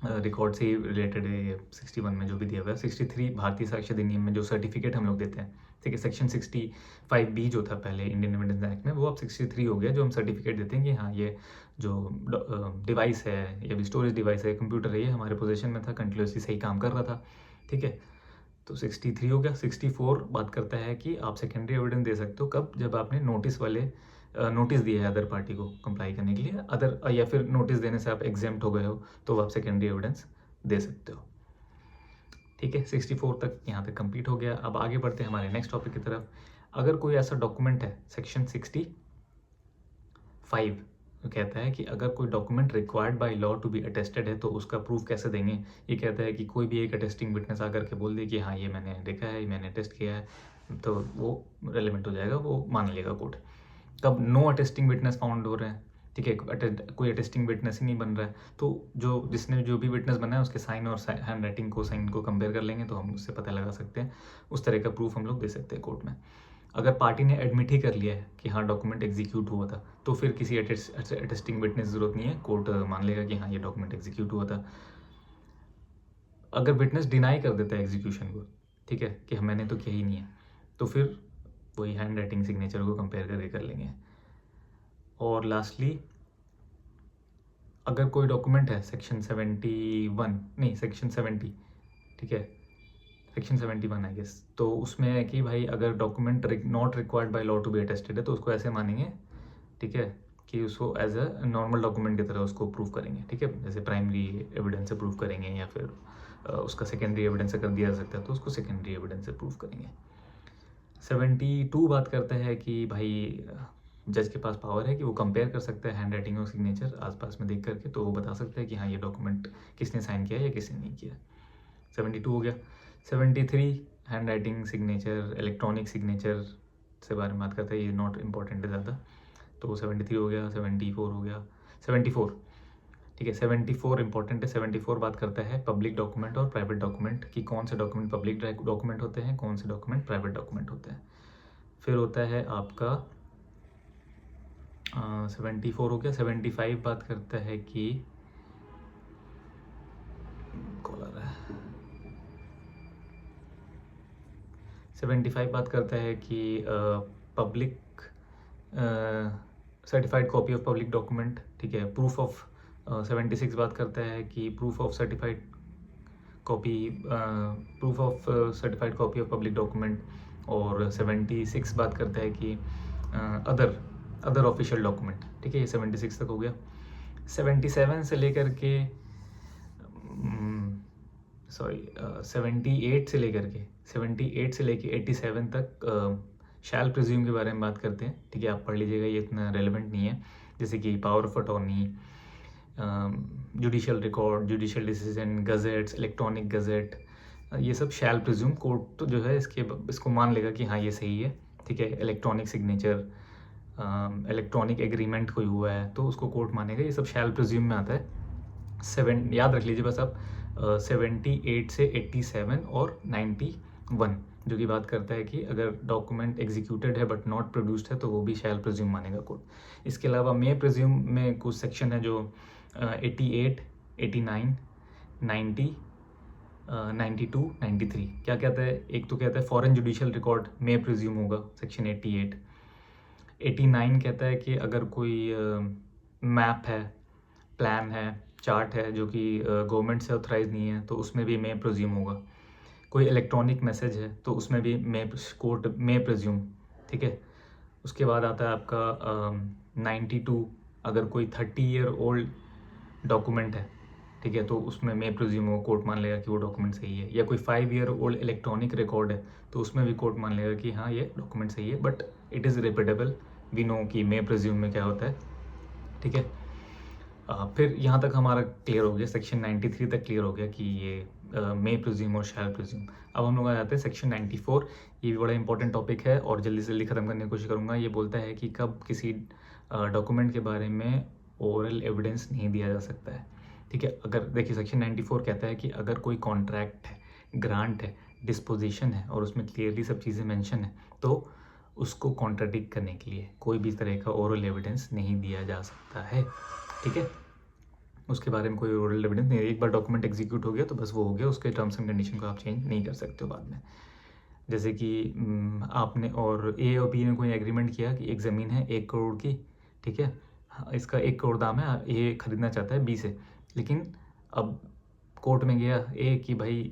रिकॉर्ड से ही रिलेटेड है ये 61 में जो भी दिया हुआ है। 63 भारतीय साक्ष्य अधिनियम में जो सर्टिफिकेट हम लोग देते हैं, ठीक है। सेक्शन 65B जो था पहले इंडियन एविडेंस एक्ट में, वो अब 63 हो गया, जो हम सर्टिफिकेट देते हैं कि हाँ ये जो डिवाइस है या भी स्टोरेज डिवाइस है, कंप्यूटर है, ये हमारे पोजीशन में था, कंटिन्यूसली सही काम कर रहा था, ठीक है। तो 63 हो गया। 64 बात करता है कि आप सेकेंडरी एविडेंस दे सकते हो कब? जब आपने नोटिस दिया है अदर पार्टी को कंप्लाई करने के लिए, अदर या फिर नोटिस देने से आप एग्जेम्प्ट हो गए हो तो आप सेकेंडरी एविडेंस दे सकते हो, ठीक है। 64 तक यहाँ तक कंप्लीट हो गया। अब आगे बढ़ते हैं हमारे नेक्स्ट टॉपिक की तरफ। अगर कोई ऐसा डॉक्यूमेंट है, सेक्शन 65 कहता है कि अगर कोई document required by law to be attested है तो उसका प्रूफ कैसे देंगे। ये कहता है कि कोई भी एक अटेस्टिंग विटनेस आकर के बोल दे कि हाँ ये मैंने देखा है, मैंने अटेस्ट किया है, तो वो रेलिवेंट हो जाएगा, वो मान लेगा कोर्ट। कब नो अटेस्टिंग विटनेस फाउंड हो रहे हैं, ठीक है, कोई अटेस्टिंग विटनेस ही नहीं बन रहा है, तो जिसने जो भी विटनेस बना है उसके साइन और हैंड राइटिंग को, साइन को कंपेयर कर लेंगे तो हम उससे पता लगा सकते हैं, उस तरह का प्रूफ हम लोग दे सकते हैं कोर्ट में। अगर पार्टी ने एडमिट ही कर लिया है कि हाँ डॉक्यूमेंट एग्जीक्यूट हुआ था, तो फिर किसी अटेस्टिंग विटनेस ज़रूरत नहीं है, कोर्ट मान लेगा कि हाँ ये डॉक्यूमेंट एग्जीक्यूट हुआ था। अगर विटनेस डिनाई कर देता है एग्जीक्यूशन को, ठीक है, कि मैंने तो किया ही नहीं है, तो फिर वही हैंड राइटिंग सिग्नेचर को कंपेयर करके कर लेंगे। और लास्टली अगर कोई डॉक्यूमेंट है सेक्शन 70, ठीक है, सेक्शन 71 आई गेस, तो उसमें है कि भाई अगर document not required by law to be attested है तो उसको ऐसे मानेंगे, ठीक है, कि उसको एज अ नॉर्मल डॉक्यूमेंट की तरह उसको प्रूव करेंगे, ठीक है। जैसे प्राइमरी एविडेंस से प्रूव करेंगे या फिर उसका सेकेंडरी एविडेंस अगर दिया जा सकता है तो उसको सेकेंडरी एविडेंस से प्रूव करेंगे। 72 बात करता है कि भाई जज के पास पावर है कि वो कंपेयर कर सकता है हैंड राइटिंग और सिग्नेचर आसपास में देख करके, तो वो बता सकता है कि हाँ ये डॉक्यूमेंट किसने साइन किया या किसने नहीं किया। 72 हो गया। 73 hand writing, signature, electronic signature से बारे में बात करते हैं, ये नॉट इम्पॉर्टेंट है ज़्यादा, तो 73 हो गया। 74 हो गया, 74, ठीक है। 74 इंपॉर्टेंट है। 74 बात करता है पब्लिक डॉक्यूमेंट और प्राइवेट डॉक्यूमेंट की, कौन से डॉक्यूमेंट पब्लिक डॉक्यूमेंट होते हैं, कौन से डॉक्यूमेंट प्राइवेट डॉक्यूमेंट होते हैं। फिर होता है आपका 74 हो गया। 75 बात करता है कि कॉल आ रहा है। 75 बात करता है कि public certified copy of public document, ठीक है, प्रूफ ऑफ। 76 बात करता है कि proof of certified copy, proof of certified copy of public document. और 76 बात करता है कि अदर ऑफिशियल डॉक्यूमेंट, ठीक है। ये 76 तक हो गया। 77 से लेकर के 78 से लेके 87 तक शैल प्रिज्यूम के बारे में बात करते हैं, ठीक है। आप पढ़ लीजिएगा, ये इतना रेलेवेंट नहीं है। जैसे कि power of attorney, judicial record, judicial decision, gazettes, electronic gazette, ये सब शैल प्रिज्यूम कोर्ट तो जो है इसको मान लेगा कि हाँ ये सही है, ठीक है। इलेक्ट्रॉनिक सिग्नेचर, इलेक्ट्रॉनिक एग्रीमेंट कोई हुआ है तो उसको कोर्ट मानेगा। ये सब शैल प्रिज्यूम में आता है। याद रख लीजिए बस आप। 78 से 87 और 91 जो कि बात करता है कि अगर डॉक्यूमेंट एग्जीक्यूटेड है बट नॉट प्रोड्यूस्ड है तो वो भी शैल प्रिज्यूम मानेगा कोर्ट। इसके अलावा मे प्रिज्यूम में कुछ सेक्शन है जो 88, 89, 90, 92, 93 क्या कहता है। एक तो कहता है फॉरेन जुडिशियल रिकॉर्ड मे प्रिज्यूम होगा, सेक्शन 88। 89 कहता है कि अगर कोई मैप है, प्लान है, चार्ट है जो कि गवर्नमेंट से ऑथराइज नहीं है तो उसमें भी मे प्रिज्यूम होगा। कोई इलेक्ट्रॉनिक मैसेज है तो उसमें भी कोर्ट मे प्रिज्यूम, ठीक है। उसके बाद आता है आपका 92, अगर कोई 30 ईयर ओल्ड डॉक्यूमेंट है, ठीक है, तो उसमें मे प्रिज्यूम हो, कोर्ट मान लेगा कि वो डॉक्यूमेंट सही है। या कोई 5 ईयर ओल्ड इलेक्ट्रॉनिक रिकॉर्ड है तो उसमें भी कोर्ट मान लेगा कि हाँ ये डॉक्यूमेंट सही है, but it is rebuttable. We know कि मे प्रिज्यूम में क्या होता है, ठीक है। फिर यहाँ तक हमारा क्लियर हो गया, सेक्शन 93 तक क्लियर हो गया कि ये मे प्रिज्यूम और शैल प्रिज्यूम। अब हम लोग आ जाते हैं सेक्शन 94। ये भी बड़ा इंपॉर्टेंट टॉपिक है और जल्दी से जल्दी ख़त्म करने की कोशिश करूँगा। ये बोलता है कि कब किसी डॉक्यूमेंट के बारे में ओरल एविडेंस नहीं दिया जा सकता है, ठीक है। अगर देखिए सेक्शन 94 कहता है कि अगर कोई कॉन्ट्रैक्ट है, ग्रांट है, डिस्पोजिशन है और उसमें क्लियरली सब चीज़ें मेंशन है तो उसको कॉन्ट्राडिक्ट करने के लिए कोई भी तरह का ओरल एविडेंस नहीं दिया जा सकता है, ठीक है। उसके बारे में कोई ओरल एविडेंस नहीं है। एक बार डॉक्यूमेंट एग्जीक्यूट हो गया तो बस वो हो गया, उसके टर्म्स एंड कंडीशन को आप चेंज नहीं कर सकते हो बाद में। जैसे कि आपने और ए और बी ने कोई एग्रीमेंट किया कि एक ज़मीन है 1 करोड़ की, ठीक है, इसका 1 करोड़ दाम है, ए खरीदना चाहता है बी से। लेकिन अब कोर्ट में गया ए कि भाई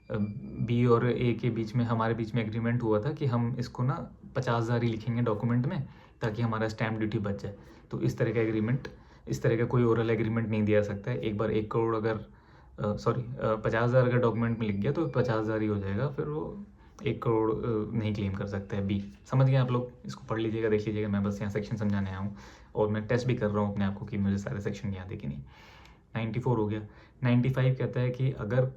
बी और ए के बीच में, हमारे बीच में एग्रीमेंट हुआ था कि हम इसको ना 50,000 ही लिखेंगे डॉक्यूमेंट में ताकि हमारा स्टैम्प ड्यूटी बच जाए। तो इस तरह का एग्रीमेंट, इस तरह का कोई ओरल एग्रीमेंट नहीं दिया सकता है। एक बार 1 करोड़ अगर 50,000 अगर डॉक्यूमेंट में लिख गया तो 50,000 ही हो जाएगा, फिर वो 1 करोड़ नहीं क्लेम कर सकता है बी। समझ गए आप लोग? इसको पढ़ लीजिएगा, देख लीजिएगा। मैं बस यहाँ सेक्शन समझाने आया हूँ और मैं टेस्ट भी कर रहा हूँ अपने आप को कि मुझे सारे सेक्शन याद है कि नहीं। 94 हो गया। 95 कहता है कि अगर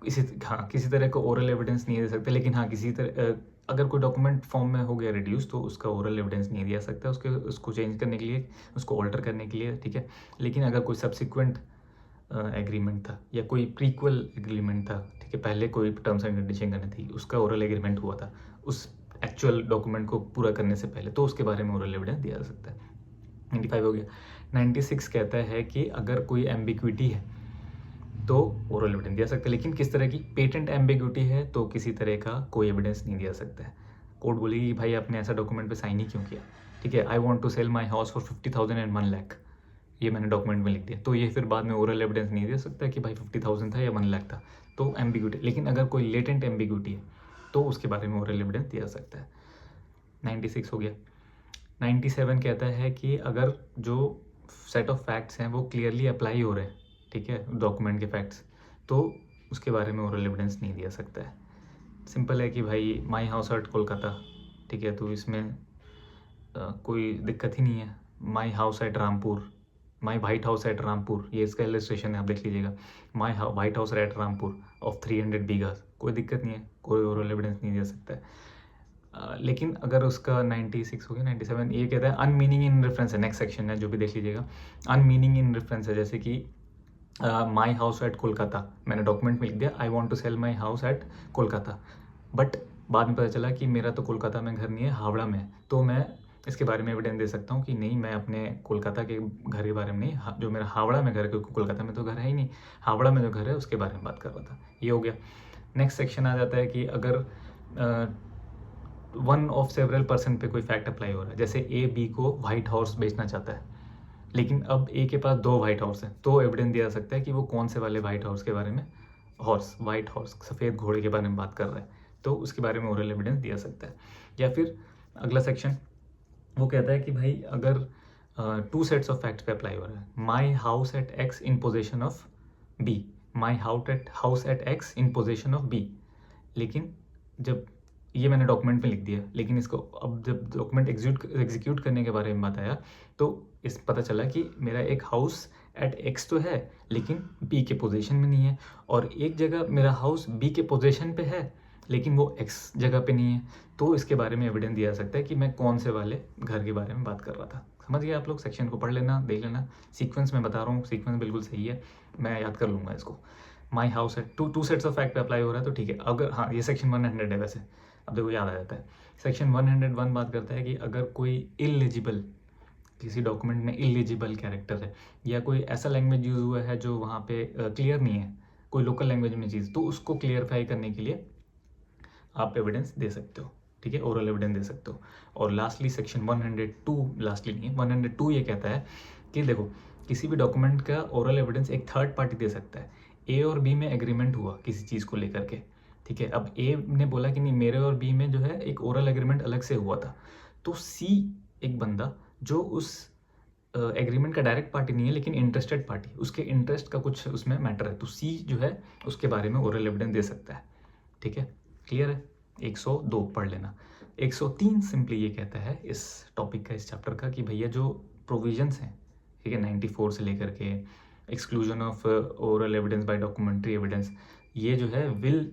किसी तरह का ओरल एविडेंस नहीं दे सकते, लेकिन हाँ किसी तरह अगर कोई डॉक्यूमेंट फॉर्म में हो गया रिड्यूस तो उसका ओरल एविडेंस नहीं दिया सकता उसको चेंज करने के लिए, उसको ऑल्टर करने के लिए, ठीक है। लेकिन अगर कोई सब्सिक्वेंट एग्रीमेंट था या कोई प्रीक्वल एग्रीमेंट था, ठीक है, पहले कोई टर्म्स एंड कंडीशन करनी थी, उसका ओरल एग्रीमेंट हुआ था उस एक्चुअल डॉक्यूमेंट को पूरा करने से पहले, तो उसके बारे में ओरल एविडेंस दिया जा सकता है। 95 हो गया। 96 कहता है कि अगर कोई एम्बिग्विटी है तो ओरल एविडेंस दिया सकता है, लेकिन किस तरह की, पेटेंट एम्बिग्विटी है तो किसी तरह का कोई एविडेंस नहीं दिया सकता है। कोर्ट बोलेगी कि भाई आपने ऐसा डॉक्यूमेंट पे साइन ही क्यों किया, ठीक है। I want to sell my house for 50,000 and 1 lakh, ये मैंने डॉक्यूमेंट में लिख दिया, तो ये फिर बाद में ओरल एविडेंस नहीं दे सकता कि भाई 50,000 था या 1 लाख था, तो एम्बिग्विटी। लेकिन अगर कोई लेटेंट एम्बिग्विटी है तो उसके बारे में ओरल एविडेंस दिया सकता है। 96 हो गया। 97 कहता है कि अगर जो सेट ऑफ फैक्ट्स हैं वो क्लियरली अप्लाई हो रहे हैं, ठीक है, डॉक्यूमेंट के फैक्ट्स, तो उसके बारे में ओरल एविडेंस नहीं दिया सकता है। सिंपल है कि भाई माई हाउस एट कोलकाता, ठीक है, तो इसमें कोई दिक्कत ही नहीं है। My house at Rampur, my white house at Rampur, ये इसका इलस्ट्रेशन है, आप देख लीजिएगा। My white house at Rampur of 300 bighas, कोई दिक्कत नहीं है, कोई ओरल एविडेंस नहीं दे सकता है। लेकिन अगर उसका 96 हो गया। 97 ये कहता है अनमीनिंग इन रेफरेंस है, नेक्स्ट सेक्शन है जो भी देख लीजिएगा। अनमीनिंग इन रेफरेंस है, जैसे कि माई हाउस एट कोलकाता, मैंने डॉक्यूमेंट में लिख दिया I want to sell my house at Kolkata, but बाद में पता चला कि मेरा तो कोलकाता में घर नहीं है, हावड़ा में है, तो मैं इसके बारे में एविडेंस दे सकता हूँ कि नहीं, मैं अपने कोलकाता के घर के बारे में नहीं, जो मेरा हावड़ा में घर है, क्योंकि कोलकाता में तो घर है ही नहीं, हावड़ा में जो घर है उसके बारे में बात कर रहा था। ये हो गया। नेक्स्ट सेक्शन आ जाता है कि अगर वन ऑफ सेवरल पर्सन पे कोई फैक्ट अप्लाई हो रहा है, जैसे ए बी को व्हाइट हॉर्स बेचना चाहता है, लेकिन अब ए के पास 2 व्हाइट हॉर्स हैं, तो एविडेंस दिया जा सकता है कि वो कौन से वाले व्हाइट हॉर्स के बारे में, हॉर्स व्हाइट हॉर्स सफ़ेद घोड़े के बारे में बात कर रहा है, तो उसके बारे में ओरल एविडेंस दिया सकता है। या फिर अगला सेक्शन वो कहता है कि भाई अगर 2 सेट्स ऑफ फैक्ट्स पे अप्लाई हो रहा है, my house at X in possession of B, my house at X in possession of B, लेकिन जब ये मैंने डॉक्यूमेंट में लिख दिया, लेकिन इसको अब जब डॉक्यूमेंट एग्जीक्यूट करने के बारे में बताया तो इस पता चला कि मेरा एक हाउस एट एक्स तो है लेकिन बी के पोजीशन में नहीं है, और एक जगह मेरा हाउस बी के पोजीशन पे है लेकिन वो एक्स जगह पे नहीं है, तो इसके बारे में एविडेंस दिया जा सकता है कि मैं कौन से वाले घर के बारे में बात कर रहा था। समझ गए आप लोग? सेक्शन को पढ़ लेना, देख लेना, सीक्वेंस में बता रहा हूँ, सीक्वेंस बिल्कुल सही है, मैं याद कर लूँगा इसको। माई हाउस है टू सेट्स ऑफ फैक्ट पे अप्लाई हो रहा है तो ठीक है। अगर हाँ, ये सेक्शन 100 है वैसे, अब देखो याद आ जाता है। सेक्शन 101 बात करता है कि अगर कोई इलिजिबल, किसी डॉक्यूमेंट में इलिजिबल कैरेक्टर है या कोई ऐसा लैंग्वेज यूज़ हुआ है जो वहाँ पे क्लियर नहीं है, कोई लोकल लैंग्वेज में चीज़, तो उसको क्लियरफाई करने के लिए आप एविडेंस दे सकते हो, ठीक है, ओरल एविडेंस दे सकते हो। और लास्टली सेक्शन 102, लास्टली नहीं है, 102 ये कहता है कि देखो किसी भी डॉक्यूमेंट का ओरल एविडेंस एक थर्ड पार्टी दे सकता है। ए और बी में एग्रीमेंट हुआ किसी चीज़ को लेकर के, ठीक है, अब ए ने बोला कि नहीं मेरे और बी में जो है एक ओरल एग्रीमेंट अलग से हुआ था, तो सी एक बंदा जो उस एग्रीमेंट का डायरेक्ट पार्टी नहीं है लेकिन इंटरेस्टेड पार्टी, उसके इंटरेस्ट का कुछ उसमें मैटर है, तो सी जो है उसके बारे में ओरल एविडेंस दे सकता है, ठीक है, क्लियर है। 102 पढ़ लेना। 103 सिंपली ये कहता है इस टॉपिक का, इस चैप्टर का, कि भैया जो प्रोविजंस हैं, ठीक है, 94 से लेकर के exclusion of oral evidence bye documentary evidence, ये जो है विल,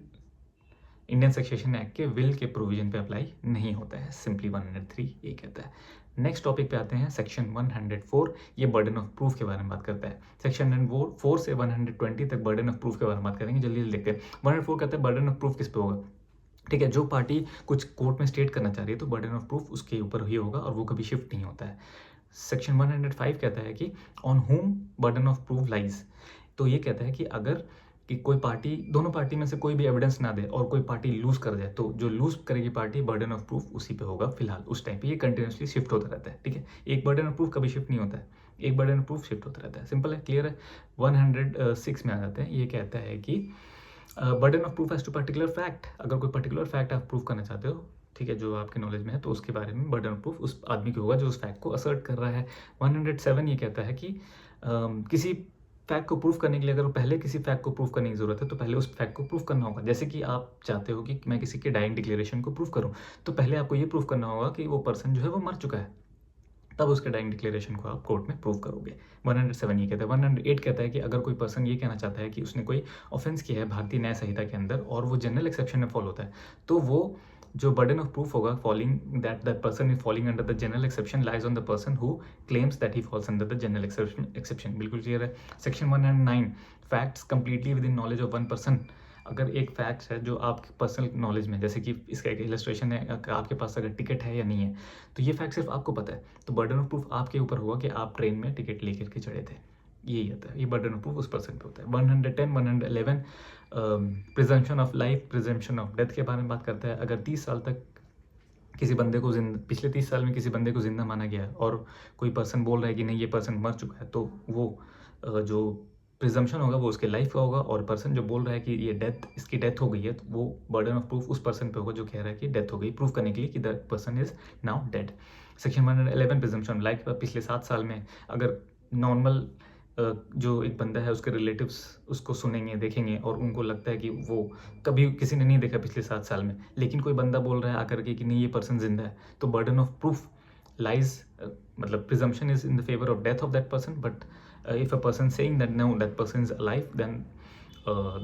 इंडियन सक्सेशन एक्ट के विल के प्रोविजन पे अप्लाई नहीं होता है, सिंपली 103 ये कहता है। नेक्स्ट टॉपिक पे आते हैं, सेक्शन 104, ये बर्डन ऑफ प्रूफ के बारे में बात करता है। सेक्शन 104 से 120 तक बर्डन ऑफ प्रूफ के बारे में बात करेंगे, जल्दी जल्दी देखते हैं। 104 कहता है बर्डन ऑफ प्रूफ किस पे होगा, ठीक है, जो पार्टी कुछ कोर्ट में स्टेट करना चाह रही है तो बर्डन ऑफ प्रूफ उसके ऊपर ही होगा और वो कभी शिफ्ट नहीं होता है। सेक्शन 105 कहता है कि on home burden of proof lies, तो ये कहता है कि अगर कि कोई पार्टी, दोनों पार्टी में से कोई भी एविडेंस ना दे और कोई पार्टी लूज कर जाए, तो जो लूज करेगी पार्टी बर्डन ऑफ प्रूफ उसी पे होगा फिलहाल उस टाइम पे, ये कंटिन्यूसली शिफ्ट होता रहता है, ठीक है, एक बर्डन ऑफ प्रूफ कभी शिफ्ट नहीं होता है, एक बर्डन ऑफ प्रूफ शिफ्ट होता रहता है, सिंपल है, क्लियर है। 106 में आ जाते हैं, ये कहता है कि burden of proof as to particular fact, अगर कोई पर्टिकुलर फैक्ट आप प्रूफ करना चाहते हो, ठीक है, जो आपके नॉलेज में है, तो उसके बारे में बर्डन ऑफ प्रूफ उस आदमी को होगा जो उस फैक्ट को असर्ट कर रहा है। 107 ये कहता है कि किसी फैक्ट को प्रूफ करने के लिए अगर पहले किसी फैक्ट को प्रूफ करने की जरूरत है तो पहले उस फैक्ट को प्रूफ करना होगा। जैसे कि आप चाहते हो कि मैं किसी के डाइंग डिक्लेरेशन को प्रूफ करूं, तो पहले आपको ये प्रूफ करना होगा कि वो पर्सन जो है वो मर चुका है, तब उसके डाइंग डिक्लेरेशन को आप कोर्ट में प्रूव करोगे। 107 ये कहता है। 108 कहता है कि अगर कोई पर्सन ये कहना चाहता है कि उसने कोई ऑफेंस किया है भारतीय न्याय संहिता के अंदर और वो जनरल एक्सेप्शन में फॉलो होता है, तो वो जो बर्डन ऑफ प्रूफ होगा falling that person is falling under the general exception lies on the person who claims that he falls under the general exception. बिल्कुल क्लियर है। Section 109 facts completely with in knowledge of one person, अगर एक fact है जो आपके personal knowledge में, जैसे कि इसका एक इलस्ट्रेशन है, आपके पास अगर टिकट है या नहीं है, तो ये फैक्ट सिर्फ आपको पता है, तो बर्डन ऑफ प्रूफ आपके ऊपर होगा कि आप ट्रेन में टिकट लेकर के चढ़े थे, यही होता है, ये बर्डन ऑफ प्रूफ उस पर्सन पे होता है। 110 111 presumption of life, presumption of death के बारे में बात करता है। अगर 30 साल तक किसी बंदे को पिछले 30 साल में किसी बंदे को जिंदा माना गया है और कोई पर्सन बोल रहा है कि नहीं ये पर्सन मर चुका है, तो वो जो प्रिजम्पशन होगा वो उसके लाइफ का होगा, और पर्सन जो बोल रहा है कि ये इसकी डेथ हो गई है, तो वो बर्डन ऑफ प्रूफ उस पर्सन पे होगा जो कह रहा है कि डेथ हो गई, प्रूफ करने के लिए कि the person is now dead. Section 111 presumption life, पिछले 7 साल में अगर नॉर्मल जो एक बंदा है उसके रिलेटिव्स उसको सुनेंगे देखेंगे और उनको लगता है कि वो कभी किसी ने नहीं देखा पिछले 7 साल में, लेकिन कोई बंदा बोल रहा है आकर के कि नहीं ये पर्सन जिंदा है, तो बर्डन ऑफ प्रूफ लाइज, मतलब presumption is in the favour of death of that person, but if a person saying that no, that person is alive, then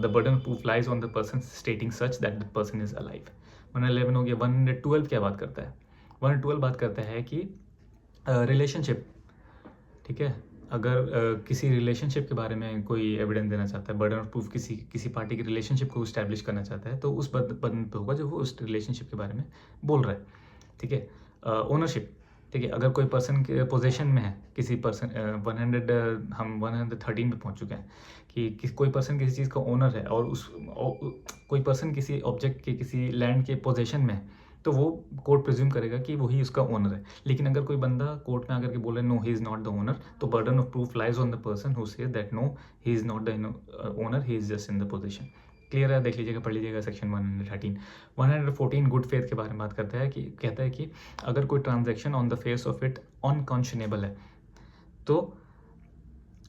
the burden of proof lies on the person stating such that the person is alive. 111 हो गया। 112 क्या बात करता है? 112 बात करता है कि रिलेशनशिप, ठीक है, अगर किसी रिलेशनशिप के बारे में कोई एविडेंस देना चाहता है, बर्डन ऑफ प्रूफ किसी पार्टी की रिलेशनशिप को इस्टेब्लिश करना चाहता है, तो उस बंदे पे होगा जो वो उस रिलेशनशिप के बारे में बोल रहा है, ठीक है। ओनरशिप, ठीक है। अगर कोई पर्सन के पोजेशन में है, किसी पर्सन 113 पे पहुंच चुके हैं कि कोई पर्सन किसी चीज़ का ओनर है और कोई पर्सन किसी ऑब्जेक्ट के, किसी लैंड के पोजेशन में है, तो वो कोर्ट प्रिज्यूम करेगा कि वही उसका ओनर है। लेकिन अगर कोई बंदा कोर्ट में आकर के बोले no he is not the owner, तो burden of proof lies on the person who says that no he is not the owner, he is just in the position. Clear है? देख लीजिएगा, पढ़ लीजिएगा सेक्शन 113। 114 गुड फेथ के बारे में बात करता है कि कहता है कि अगर कोई transaction on the face of it unconscionable है, तो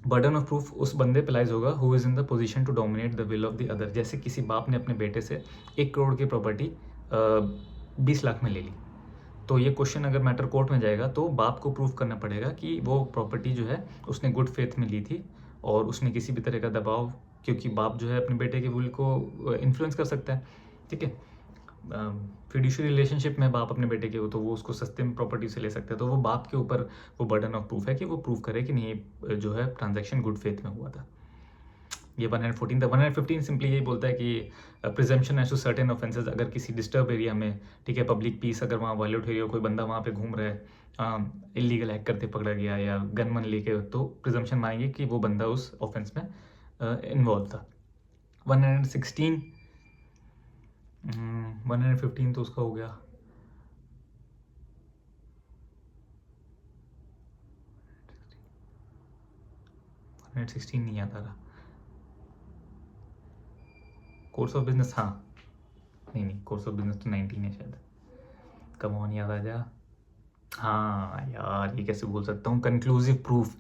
बर्डन ऑफ प्रूफ उस बंदे पे लाइज होगा who is in the position to dominate the will of the other. जैसे किसी बाप ने अपने बेटे से 1 करोड़ की प्रॉपर्टी 20 लाख में ले ली, तो ये क्वेश्चन अगर मैटर कोर्ट में जाएगा तो बाप को प्रूफ करना पड़ेगा कि वो प्रॉपर्टी जो है उसने गुड फेथ में ली थी और उसने किसी भी तरह का दबाव, क्योंकि बाप जो है अपने बेटे के विल को इन्फ्लुएंस कर सकता है, ठीक है। फिड्यूशियरी रिलेशनशिप में बाप अपने बेटे के हो तो वो उसको सस्ते में प्रॉपर्टी से ले सकते हैं, तो वो बाप के ऊपर वो बर्डन ऑफ प्रूफ है कि वो प्रूफ करे कि नहीं जो है ट्रांजैक्शन गुड फेथ में हुआ था। ये 114 था। 115 सिंपली यही बोलता है कि presumption as to certain offences, अगर किसी डिस्टर्ब एरिया में, ठीक है, पब्लिक पीस अगर वहाँ वायलेट हो रही हो, कोई बंदा वहाँ पे घूम रहा है, इलीगल एक्ट करते पकड़ा गया या गन मन लेके, तो प्रिजम्पशन मानेंगे कि वो बंदा उस ऑफेंस में इन्वॉल्व था। 116 115 तो उसका हो गया। 116 नहीं याद आ रहा। कोर्स ऑफ बिजनेस, हाँ नहीं कोर्स ऑफ बिजनेस तो 19 है शायद। कम ऑन, याद आ जा। हाँ यार, ये कैसे बोल सकता हूँ। कंक्लूसिव प्रूफ,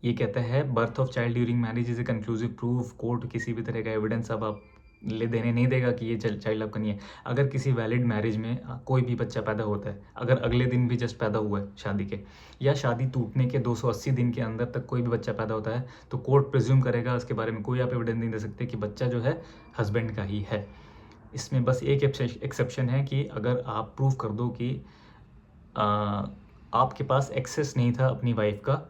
ये कहता है birth of child during marriage is a conclusive proof. Court किसी भी तरह का एविडेंस अब आप ले देने नहीं देगा कि ये चाइल्ड आपका नहीं है। अगर किसी वैलिड मैरिज में कोई भी बच्चा पैदा होता है, अगर अगले दिन भी जस्ट पैदा हुआ है शादी के, या शादी टूटने के 280 दिन के अंदर तक कोई भी बच्चा पैदा होता है, तो कोर्ट प्रिज्यूम करेगा, उसके बारे में कोई आप एविडेंस नहीं दे सकते कि बच्चा जो है हस्बैंड का ही है। इसमें बस एक एक्सेप्शन है कि अगर आप प्रूव कर दो कि आपके पास एक्सेस नहीं था अपनी वाइफ का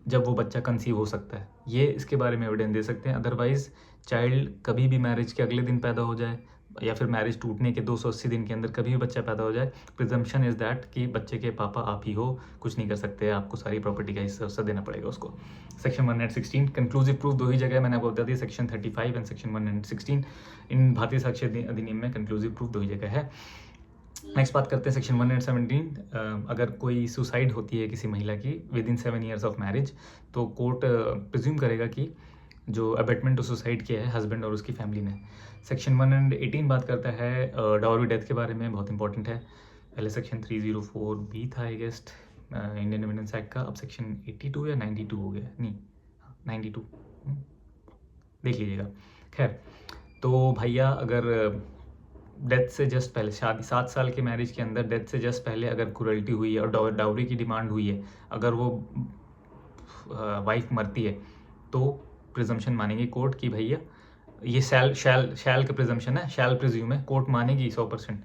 जब वो बच्चा कंसीव हो सकता है, ये इसके बारे में एविडेंस दे सकते हैं। अदरवाइज चाइल्ड कभी भी मैरिज के अगले दिन पैदा हो जाए या फिर मैरिज टूटने के 280 दिन के अंदर कभी भी बच्चा पैदा हो जाए, प्रिजम्पशन इज़ दैट कि बच्चे के पापा आप ही हो, कुछ नहीं कर सकते, आपको सारी प्रॉपर्टी का हिस्सा देना पड़ेगा उसको। सेक्शन 116 कंक्लूसिव प्रूफ दो ही जगह मैंने आपको बता दिया, सेक्शन 35 एंड सेक्शन 116। इन भारतीय साक्ष्य अधिनियम में कंक्लूसिव प्रूफ दो ही जगह है। नेक्स्ट बात करते हैं सेक्शन 117। अगर कोई सुसाइड होती है किसी महिला की with in 7 years of marriage, तो कोर्ट प्रिज्यूम करेगा कि जो अबेटमेंट ऑफ सुसाइड किया है हस्बैंड और उसकी फैमिली ने। सेक्शन 118 बात करता है डाउरी डेथ के बारे में, बहुत इंपॉर्टेंट है। पहले सेक्शन 304B था आई गेस्ट इंडियन एविडेंस एक्ट का, अब सेक्शन 82 या 92 हो गया, नहीं 92 देख लीजिएगा। खैर, तो भैया अगर डेथ से जस्ट पहले, शादी 7 साल के मैरिज के अंदर डेथ से जस्ट पहले अगर क्रूरल्टी हुई है और डाउरी की डिमांड हुई है, अगर वो वाइफ मरती है, तो प्रिजम्पशन मानेंगे कोर्ट की भैया ये शैल का प्रिजम्पशन है, शैल प्रिज्यूम है, कोर्ट मानेगी 100%।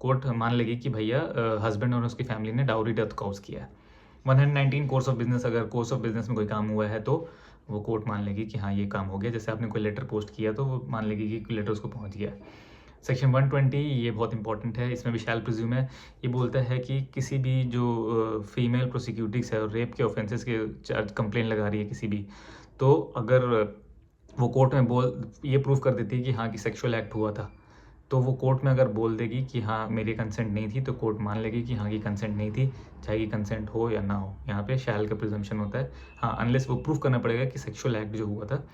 कोर्ट मान लेगी कि भैया हस्बैंड और उसकी फैमिली ने डाउरी डेथ कॉज किया है। 119 कोर्स ऑफ बिजनेस, अगर कोर्स ऑफ बिजनेस में कोई काम हुआ है तो वो कोर्ट मान लेगी कि हाँ ये काम हो गया। जैसे आपने कोई लेटर पोस्ट किया तो वो मान लेगी कि लेटर उसको पहुंच गया। सेक्शन 120 ये बहुत इंपॉर्टेंट है, इसमें भी शैल प्रिज्यूम है। ये बोलता है कि किसी भी जो फीमेल प्रोसिक्यूटिव्स है और रेप के ऑफेंसेस के कंप्लेंट लगा रही है किसी भी, तो अगर वो कोर्ट में ये प्रूव कर देती है कि हाँ कि सेक्सुअल एक्ट हुआ था, तो वो कोर्ट में अगर बोल देगी कि हाँ मेरी कंसेंट नहीं थी, तो कोर्ट मान लेगी कि हाँ की कंसेंट नहीं थी, चाहे कि कंसेंट हो या ना हो। यहाँ पे शैल का प्रिजम्पशन होता है। हाँ, अनलेस वो प्रूव करना पड़ेगा कि सेक्सुअल एक्ट जो हुआ था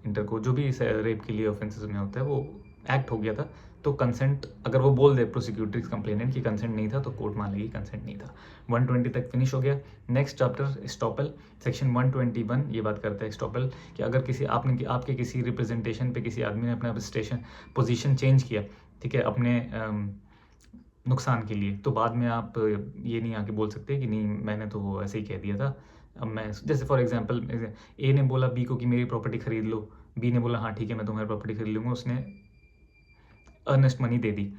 इंटरकोर्स, जो भी रेप के लिए ऑफेंसेस में होता है, वो एक्ट हो गया था, तो कंसेंट अगर वो बोल दे प्रोसिक्यूटिव कंप्लेनेंट की कंसेंट नहीं था, तो कोर्ट मान लेगी कंसेंट नहीं था। 120 तक फिनिश हो गया। नेक्स्ट चैप्टर स्टॉपल, सेक्शन 121 ये बात करता है स्टॉपल कि अगर किसी आपके किसी रिप्रेजेंटेशन पे किसी आदमी ने अपना पोजीशन चेंज किया, ठीक है, अपने नुकसान के लिए, तो बाद में आप ये नहीं आके बोल सकते कि नहीं मैंने तो वो ऐसे ही कह दिया था। अब मैं जैसे फॉर एग्जांपल ए ने बोला बी को कि मेरी प्रॉपर्टी खरीद लो, बी ने बोला हाँ ठीक है मैं तुम्हारी प्रॉपर्टी खरीद लूँगा, उसने अर्नेस्ट मनी दे दी,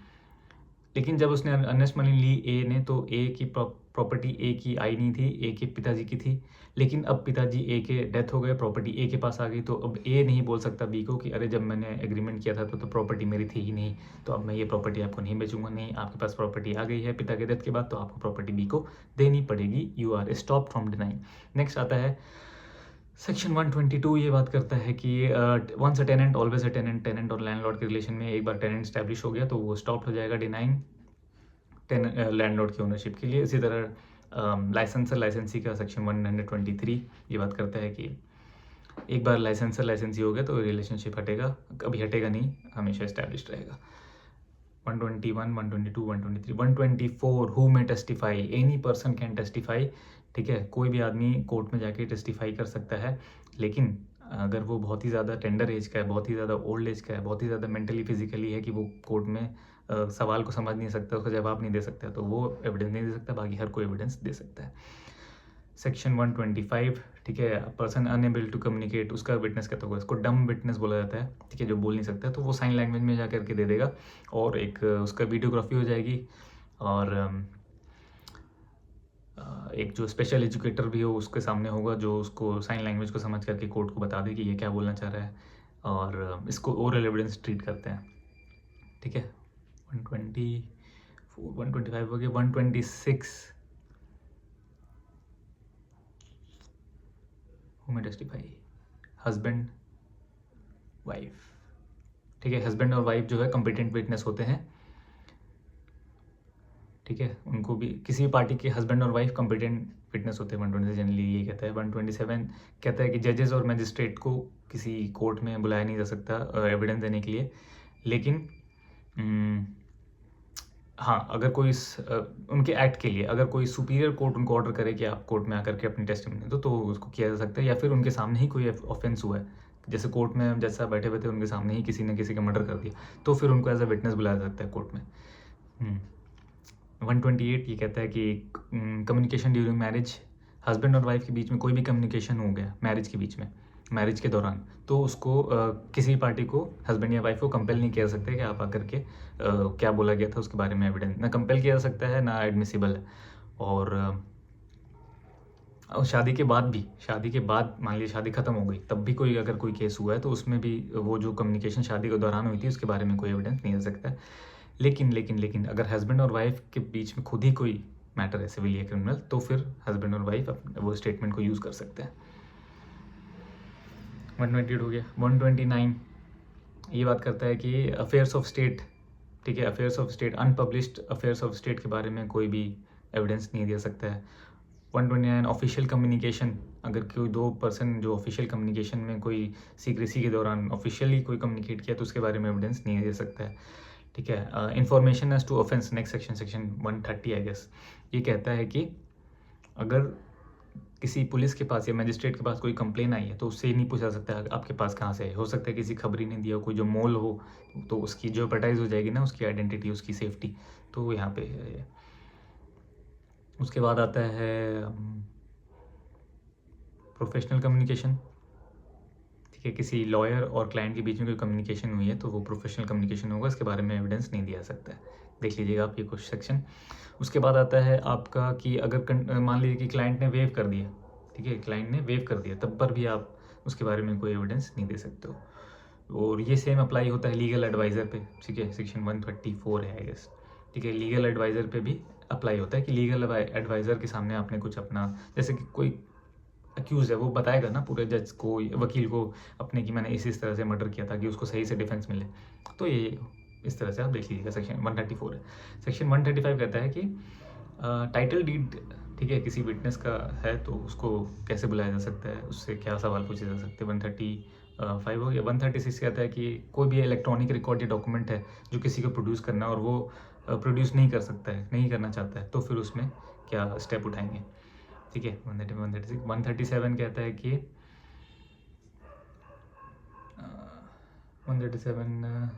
लेकिन जब उसने अर्नेस्ट मनी ली ए ने, तो ए की प्रॉपर्टी ए की आई नहीं थी, ए के पिताजी की थी। लेकिन अब पिताजी ए के डेथ हो गए, प्रॉपर्टी ए के पास आ गई, तो अब ए नहीं बोल सकता बी को कि अरे जब मैंने एग्रीमेंट किया था तो प्रॉपर्टी मेरी थी ही नहीं, तो अब मैं ये प्रॉपर्टी आपको नहीं बेचूंगा। नहीं, आपके पास प्रॉपर्टी आ गई है पिता के डेथ के बाद, तो आपको प्रॉपर्टी बी को देनी पड़ेगी। You are stop from denying. Next आता है सेक्शन 122। ये बात करता है कि once a tenant always a tenant. Tenant और लैंडलॉर्ड के रिलेशन में एक बार टेनेंट स्टैब्लिश हो गया तो वो स्टॉप हो जाएगा डिनाइंग लैंडलॉर्ड की ओनरशिप के लिए। इसी तरह लाइसेंसर लाइसेंसी का सेक्शन 123 ये बात करता है कि एक बार लाइसेंसर लाइसेंसी हो गया तो रिलेशनशिप हटेगा, कभी हटेगा नहीं, हमेशा इस्टेब्लिश रहेगा। 121, 122, 123, 124 हु में testify. Any person can testify. ठीक है, कोई भी आदमी कोर्ट में जाके टेस्टिफाई कर सकता है, लेकिन अगर वो बहुत ही ज़्यादा टेंडर एज का है, बहुत ही ज़्यादा ओल्ड एज का है, बहुत ही ज़्यादा मेंटली फिजिकली है कि वो कोर्ट में सवाल को समझ नहीं सकता, उसका जवाब नहीं दे सकता, तो वो एविडेंस नहीं दे सकता। बाकी हर कोई एविडेंस दे सकता है। सेक्शन 125, ठीक है, पर्सन अनएबल टू कम्युनिकेट, उसका विटनेस कहता होगा, इसको डम विटनेस बोला जाता है। ठीक है, जो बोल नहीं सकता तो वो साइन लैंग्वेज में जा करके दे देगा, और एक उसका वीडियोग्राफी हो जाएगी, और एक जो स्पेशल एजुकेटर भी हो उसके सामने होगा, जो उसको साइन लैंग्वेज को समझ करके कोर्ट को बता दे कि ये क्या बोलना चाह रहा है, और इसको ओरल एविडेंस ट्रीट करते हैं। ठीक है, 124, 125 हो गया। 126 हु में टेस्टिफाई, हस्बैंड वाइफ। ठीक है, हस्बैंड और वाइफ जो है कॉम्पिटेंट विटनेस होते हैं। ठीक है, उनको भी किसी भी पार्टी के हस्बैंड और वाइफ कॉम्पिटेंट विटनेस होते हैं। 126 जनरली ये कहता है। 127 कहता है कि जजेस और मजिस्ट्रेट को किसी कोर्ट में बुलाया नहीं जा सकता एविडेंस देने के लिए, लेकिन हाँ, अगर कोई उनके एक्ट के लिए अगर कोई सुपीरियर कोर्ट उनको ऑर्डर करे कि आप कोर्ट में आकर के अपनी टेस्टिमनी दो, तो उसको किया जा सकता है। या फिर उनके सामने ही कोई ऑफेंस हुआ है, जैसे कोर्ट में जैसा बैठे बैठे उनके सामने ही किसी ने किसी का मर्डर कर दिया, तो फिर उनको एज अ विटनेस बुलाया जा सकता है कोर्ट में। 128 ये कहता है कि कम्युनिकेशन ड्यूरिंग मैरिज, हस्बैंड और वाइफ के बीच में कोई भी कम्युनिकेशन हो गया मैरिज के बीच में, मैरिज के दौरान, तो उसको किसी पार्टी को, हस्बैंड या वाइफ को कंपेल नहीं किया जा सकता है कि आप आकर के क्या बोला गया था उसके बारे में एविडेंस, ना कंपेल किया जा सकता है ना एडमिसिबल है। और शादी के बाद भी, शादी के बाद मान लीजिए शादी ख़त्म हो गई, तब भी कोई अगर कोई केस हुआ है तो उसमें भी वो जो कम्युनिकेशन शादी के दौरान हुई थी उसके बारे में कोई एविडेंस नहीं दे सकता है। लेकिन अगर हस्बैंड और वाइफ के बीच में खुद ही कोई मैटर है, सिविल या क्रिमिनल, तो फिर हस्बैंड और वाइफ वो स्टेटमेंट को यूज़ कर सकते हैं। 128 हो गया। 129 ये बात करता है कि अफेयर्स ऑफ स्टेट, ठीक है, affairs of state, unpublished affairs of state के बारे में कोई भी एविडेंस नहीं दे सकता है। 129 ऑफिशियल कम्युनिकेशन, अगर कोई दो पर्सन जो ऑफिशियल कम्युनिकेशन में कोई सीक्रेसी के दौरान ऑफिशियली कोई कम्युनिकेट किया तो उसके बारे में एविडेंस नहीं दे सकता है। ठीक है, information as to offence, next section 130 I guess, ये कहता है कि अगर किसी पुलिस के पास या मजिस्ट्रेट के पास कोई कंप्लेन आई है तो उससे नहीं पूछा सकता है आपके पास कहाँ से है। हो सकता है किसी खबर ही नहीं दिया, कोई जो मोल हो, तो उसकी जो जेपरडाइज हो जाएगी ना, उसकी आइडेंटिटी, उसकी सेफ्टी, तो यहाँ पे है। उसके बाद आता है प्रोफेशनल कम्युनिकेशन। ठीक है, किसी लॉयर और क्लाइंट के बीच में कोई कम्युनिकेशन हुई है तो वो प्रोफेशनल कम्युनिकेशन होगा, इसके बारे में एविडेंस नहीं दिया सकता है। देख लीजिएगा आप ये कुछ सेक्शन। उसके बाद आता है आपका कि अगर मान लीजिए कि क्लाइंट ने वेव कर दिया, ठीक है, क्लाइंट ने वेव कर दिया, तब पर भी आप उसके बारे में कोई एविडेंस नहीं दे सकते हो। और ये सेम अप्लाई होता है लीगल एडवाइज़र पे। ठीक है, सेक्शन 134 है आई गेस। ठीक है, लीगल एडवाइज़र पे भी अप्लाई होता है कि लीगल एडवाइज़र के सामने आपने कुछ अपना, जैसे कि कोई अक्यूज़ है वो बताएगा ना पूरे जज को, वकील को अपने कि मैंने इस तरह से मर्डर किया ताकि उसको सही से डिफेंस मिले, तो ये इस तरह से आप देख लीजिएगा। सेक्शन 134 है। सेक्शन 135 कहता है कि टाइटल डीड, ठीक है, किसी विटनेस का है तो उसको कैसे बुलाया जा सकता है, उससे क्या सवाल पूछे जा सकते हैं। 135 हो गया। 136 कहता है कि कोई भी इलेक्ट्रॉनिक रिकॉर्ड या डॉक्यूमेंट है जो किसी को प्रोड्यूस करना और वो प्रोड्यूस नहीं कर सकता है, नहीं करना चाहता है, तो फिर उसमें क्या स्टेप उठाएंगे। ठीक है, 136। 137 कहता है कि 137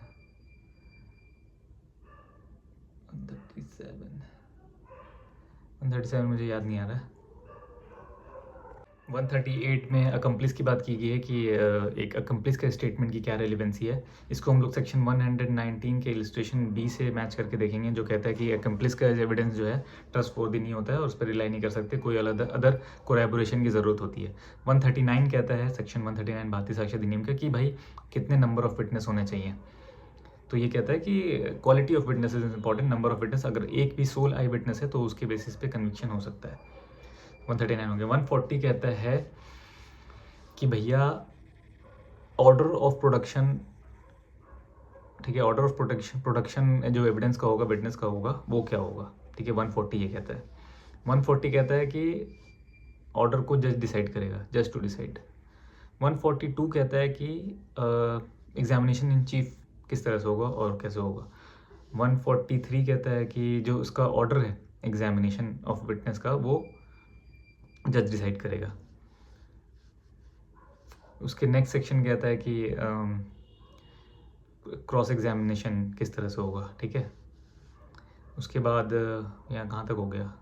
137 मुझे याद नहीं आ रहा। 138 में अकम्प्लिस की बात की गई है कि एक अकम्प्लिस का स्टेटमेंट की क्या रेलिवेंसी है। इसको हम लोग सेक्शन 119 के इलस्ट्रेशन बी से मैच करके देखेंगे, जो कहता है कि अकम्प्लिस का एविडेंस जो है ट्रस्टवर्दी नहीं होता है और उस पर रिलाई नहीं कर सकते, कोई अदर कोलैबोरेशन की ज़रूरत होती है। 139 कहता है, सेक्शन 139 भारतीय साक्ष्य अधिनियम का, कि भाई कितने नंबर ऑफ विटनेस होने चाहिए। तो ये कहता है कि quality of witness is important, number of witness, अगर एक भी सोल आई विटनेस है तो उसके बेसिस पे कन्विक्शन हो सकता है। 139 हो गया। 140 कहता है कि भैया ऑर्डर ऑफ प्रोडक्शन, ठीक है, ऑर्डर ऑफ प्रोडक्शन जो एविडेंस का होगा, विटनेस का होगा, वो क्या होगा, ठीक है। 140 ये कहता है। 140 कहता है कि ऑर्डर को जज डिसाइड करेगा, जज टू डिसाइड। 142 कहता है कि एग्जामिनेशन इन चीफ किस तरह से होगा और कैसे होगा। 143 कहता है कि जो उसका ऑर्डर है एग्जामिनेशन ऑफ विटनेस का, वो जज डिसाइड करेगा। उसके नेक्स्ट सेक्शन कहता है कि क्रॉस एग्जामिनेशन किस तरह से होगा, ठीक है। उसके बाद यहाँ कहाँ तक हो गया,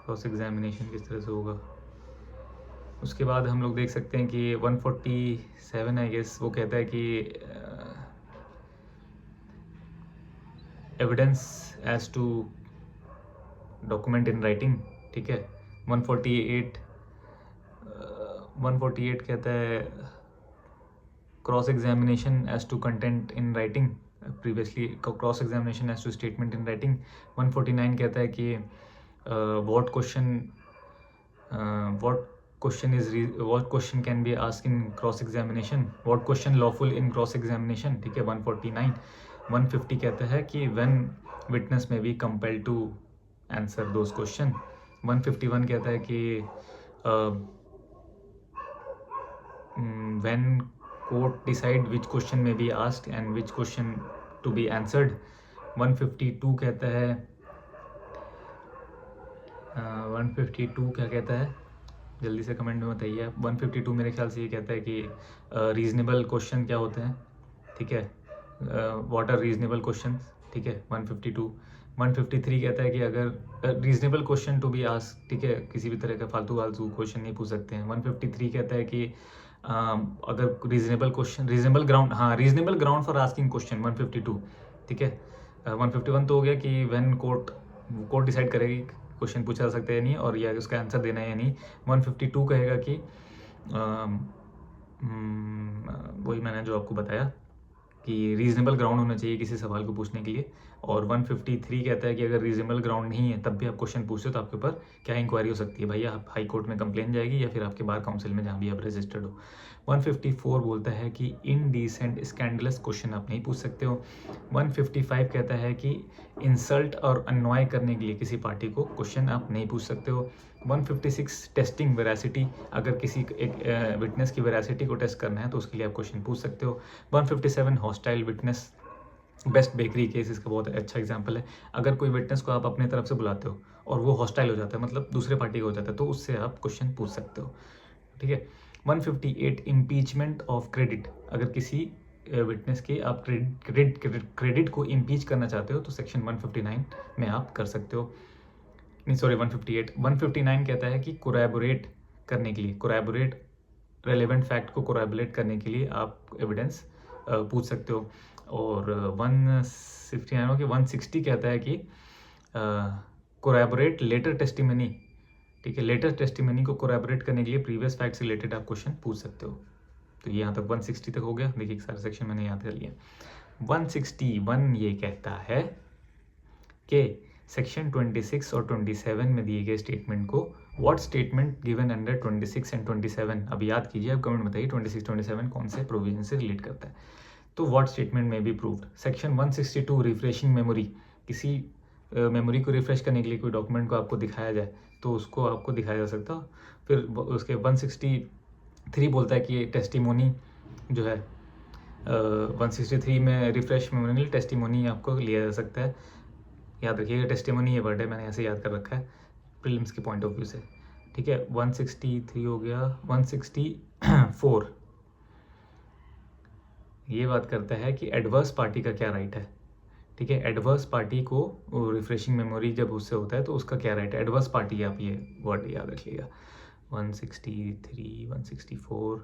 क्रॉस एग्जामिनेशन किस तरह से होगा। उसके बाद हम लोग देख सकते हैं कि 147 आई गेस, वो कहता है कि evidence as to document in writing, ठीक है। 148 कहता है cross examination as to content in writing, previously cross examination as to statement in writing. 149 कहता है कि what question can be ask in cross examination, what question lawful in cross examination, ठीक है। 149। 150 कहता है कि when witness may be compelled to answer those question. 151 कहता है कि when court decide which question may be asked and which question to be answered. 152 कहता है 152 क्या कहता है, जल्दी से कमेंट में बताइए आप। 152 मेरे ख्याल से ये कहता है कि रीजनेबल क्वेश्चन क्या होते हैं, ठीक है, व्हाट आर रीजनेबल क्वेश्चन, ठीक है। 152। 153 कहता है कि अगर reasonable question to be ask, ठीक है, किसी भी तरह का फालतू क्वेश्चन नहीं पूछ सकते हैं। 153 कहता है कि अगर reasonable ground for asking question, 152, ठीक है। 151 तो हो गया कि व्हेन कोर्ट डिसाइड करेगी क्वेश्चन पूछा जा सकता है या नहीं, और या उसका आंसर देना है या नहीं। 152 कहेगा कि वही मैंने जो आपको बताया कि रीजनेबल ग्राउंड होना चाहिए किसी सवाल को पूछने के लिए। और 153 कहता है कि अगर रीजनेबल ग्राउंड नहीं है तब भी आप क्वेश्चन पूछते हो तो आपके ऊपर क्या इंक्वायरी हो सकती है, भैया आप हाई कोर्ट में कंप्लेन जाएगी या फिर आपके बार काउंसिल में, जहाँ भी आप रजिस्टर्ड हो। 154 बोलता है कि इनडिसेंट स्कैंडलस क्वेश्चन आप नहीं पूछ सकते हो। 155 कहता है कि इंसल्ट और अनॉय करने के लिए किसी पार्टी को क्वेश्चन आप नहीं पूछ सकते हो। 156 टेस्टिंग वेरासिटी, अगर किसी एक विटनेस की वेरासिटी को टेस्ट करना है तो उसके लिए आप क्वेश्चन पूछ सकते हो। 157 hostile witness, best bakery case इसका बहुत अच्छा एग्जांपल है। अगर कोई विटनेस को आप अपने तरफ से बुलाते हो और वो हॉस्टाइल हो जाता है, मतलब दूसरे पार्टी का हो जाता है, तो उससे आप क्वेश्चन पूछ सकते हो, ठीक है। 158 इम्पीचमेंट ऑफ क्रेडिट, अगर किसी विटनेस के आप क्रेडिट को इम्पीच करना चाहते हो तो सेक्शन 159 में आप कर सकते हो। नहीं सॉरी 158। 159 कहता है कि कोरैबोरेट करने के लिए, रेलेवेंट फैक्ट को कोरैबोरेट करने के लिए आप एविडेंस पूछ सकते हो। और 160 कहता है कि कोरैबोरेट लेटर टेस्टिमनी, ठीक है, लेटर टेस्टिमनी को कोरैबोरेट करने के लिए प्रीवियस फैक्ट से रिलेटेड आप क्वेश्चन पूछ सकते हो। तो यहाँ तक 160 तक हो गया। देखिए सारे सेक्शन मैंने याद कर लिया। 161 ये कहता है कि सेक्शन 26 और 27 में दिए गए स्टेटमेंट को, what statement given under 26 and 27, अब याद कीजिए, अब कमेंट बताइए 26 27 कौन से प्रोविजन से रिलेट करता है। तो व्हाट स्टेटमेंट में be proved. Section 162 refreshing memory, किसी मेमोरी को रिफ्रेश करने के लिए कोई डॉक्यूमेंट को आपको दिखाया जाए तो उसको आपको दिखाया जा सकता। फिर उसके 163 बोलता है कि टेस्टिमोनी जो है 163 में रिफ्रेश मेमोरी टेस्टिमोनी आपको लिया जा सकता है। याद रखिएगा टेस्टिमोनी ये वर्ड है, मैंने ऐसे याद कर रखा है प्रीलिम्स के पॉइंट ऑफ व्यू से, ठीक है। 163 हो गया। 164 ये बात करता है कि एडवर्स पार्टी का क्या राइट है, ठीक है। एडवर्स पार्टी को रिफ्रेशिंग मेमोरी जब उससे होता है तो उसका क्या राइट है, एडवर्स पार्टी, आप ये वर्ड याद रखिएगा। 163, 164,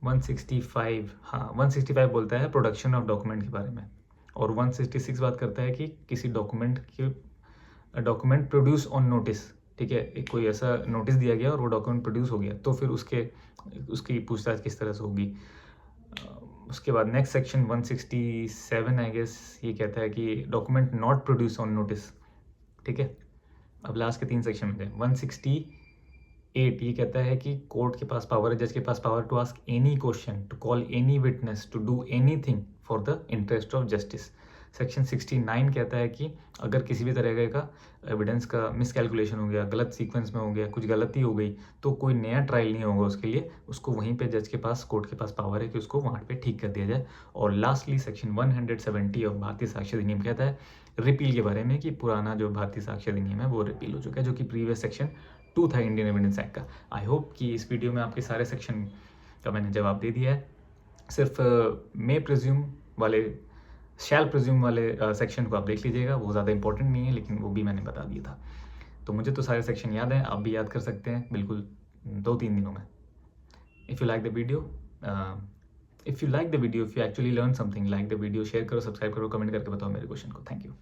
165, हाँ 165 बोलता है प्रोडक्शन ऑफ डॉक्यूमेंट के बारे में, और 166 बात करता है कि किसी डॉक्यूमेंट प्रोड्यूस ऑन नोटिस, ठीक है, एक कोई ऐसा नोटिस दिया गया और वो डॉक्यूमेंट प्रोड्यूस हो गया तो फिर उसकी पूछताछ किस तरह से होगी। उसके बाद नेक्स्ट सेक्शन 167 आई गेस ये कहता है कि document not produce on notice, ठीक है। अब लास्ट के 3 सेक्शन में थे। 168 ये कहता है कि कोर्ट के पास पावर है, जज के पास power to ask any question, to call any witness, to do anything for the interest of justice. Section 69 कहता है कि अगर किसी भी तरह का एविडेंस का मिसकैलकुलेशन हो गया, गलत सीक्वेंस में हो गया, कुछ गलती हो गई, तो कोई नया ट्रायल नहीं होगा उसके लिए, उसको वहीं पे जज के पास, कोर्ट के पास पावर है कि उसको वहाँ पे ठीक कर दिया जाए। और lastly section 170 of Bharatiya Sakshya अधिनियम कहता है रिपील के बारे में, कि पुराना जो भारतीय साक्ष्य अधिनियम है वो रिपील हो चुका है, जो कि प्रीवियस सेक्शन 2 था इंडियन एविडेंस एक्ट का। आई होप कि इस वीडियो में आपके सारे सेक्शन का मैंने जवाब दे दिया है। सिर्फ मे प्रिज्यूम वाले, शैल प्रिज्यूम वाले सेक्शन को आप देख लीजिएगा, वो ज़्यादा इंपॉर्टेंट नहीं है, लेकिन वो भी मैंने बता दिया था। तो मुझे तो सारे सेक्शन याद हैं, आप भी याद कर सकते हैं बिल्कुल 2-3 दिनों में। If you like the video, if you actually learn something, like the video, share करो, सब्सक्राइब करो, कमेंट करके बताओ मेरे क्वेश्चन को। Thank you.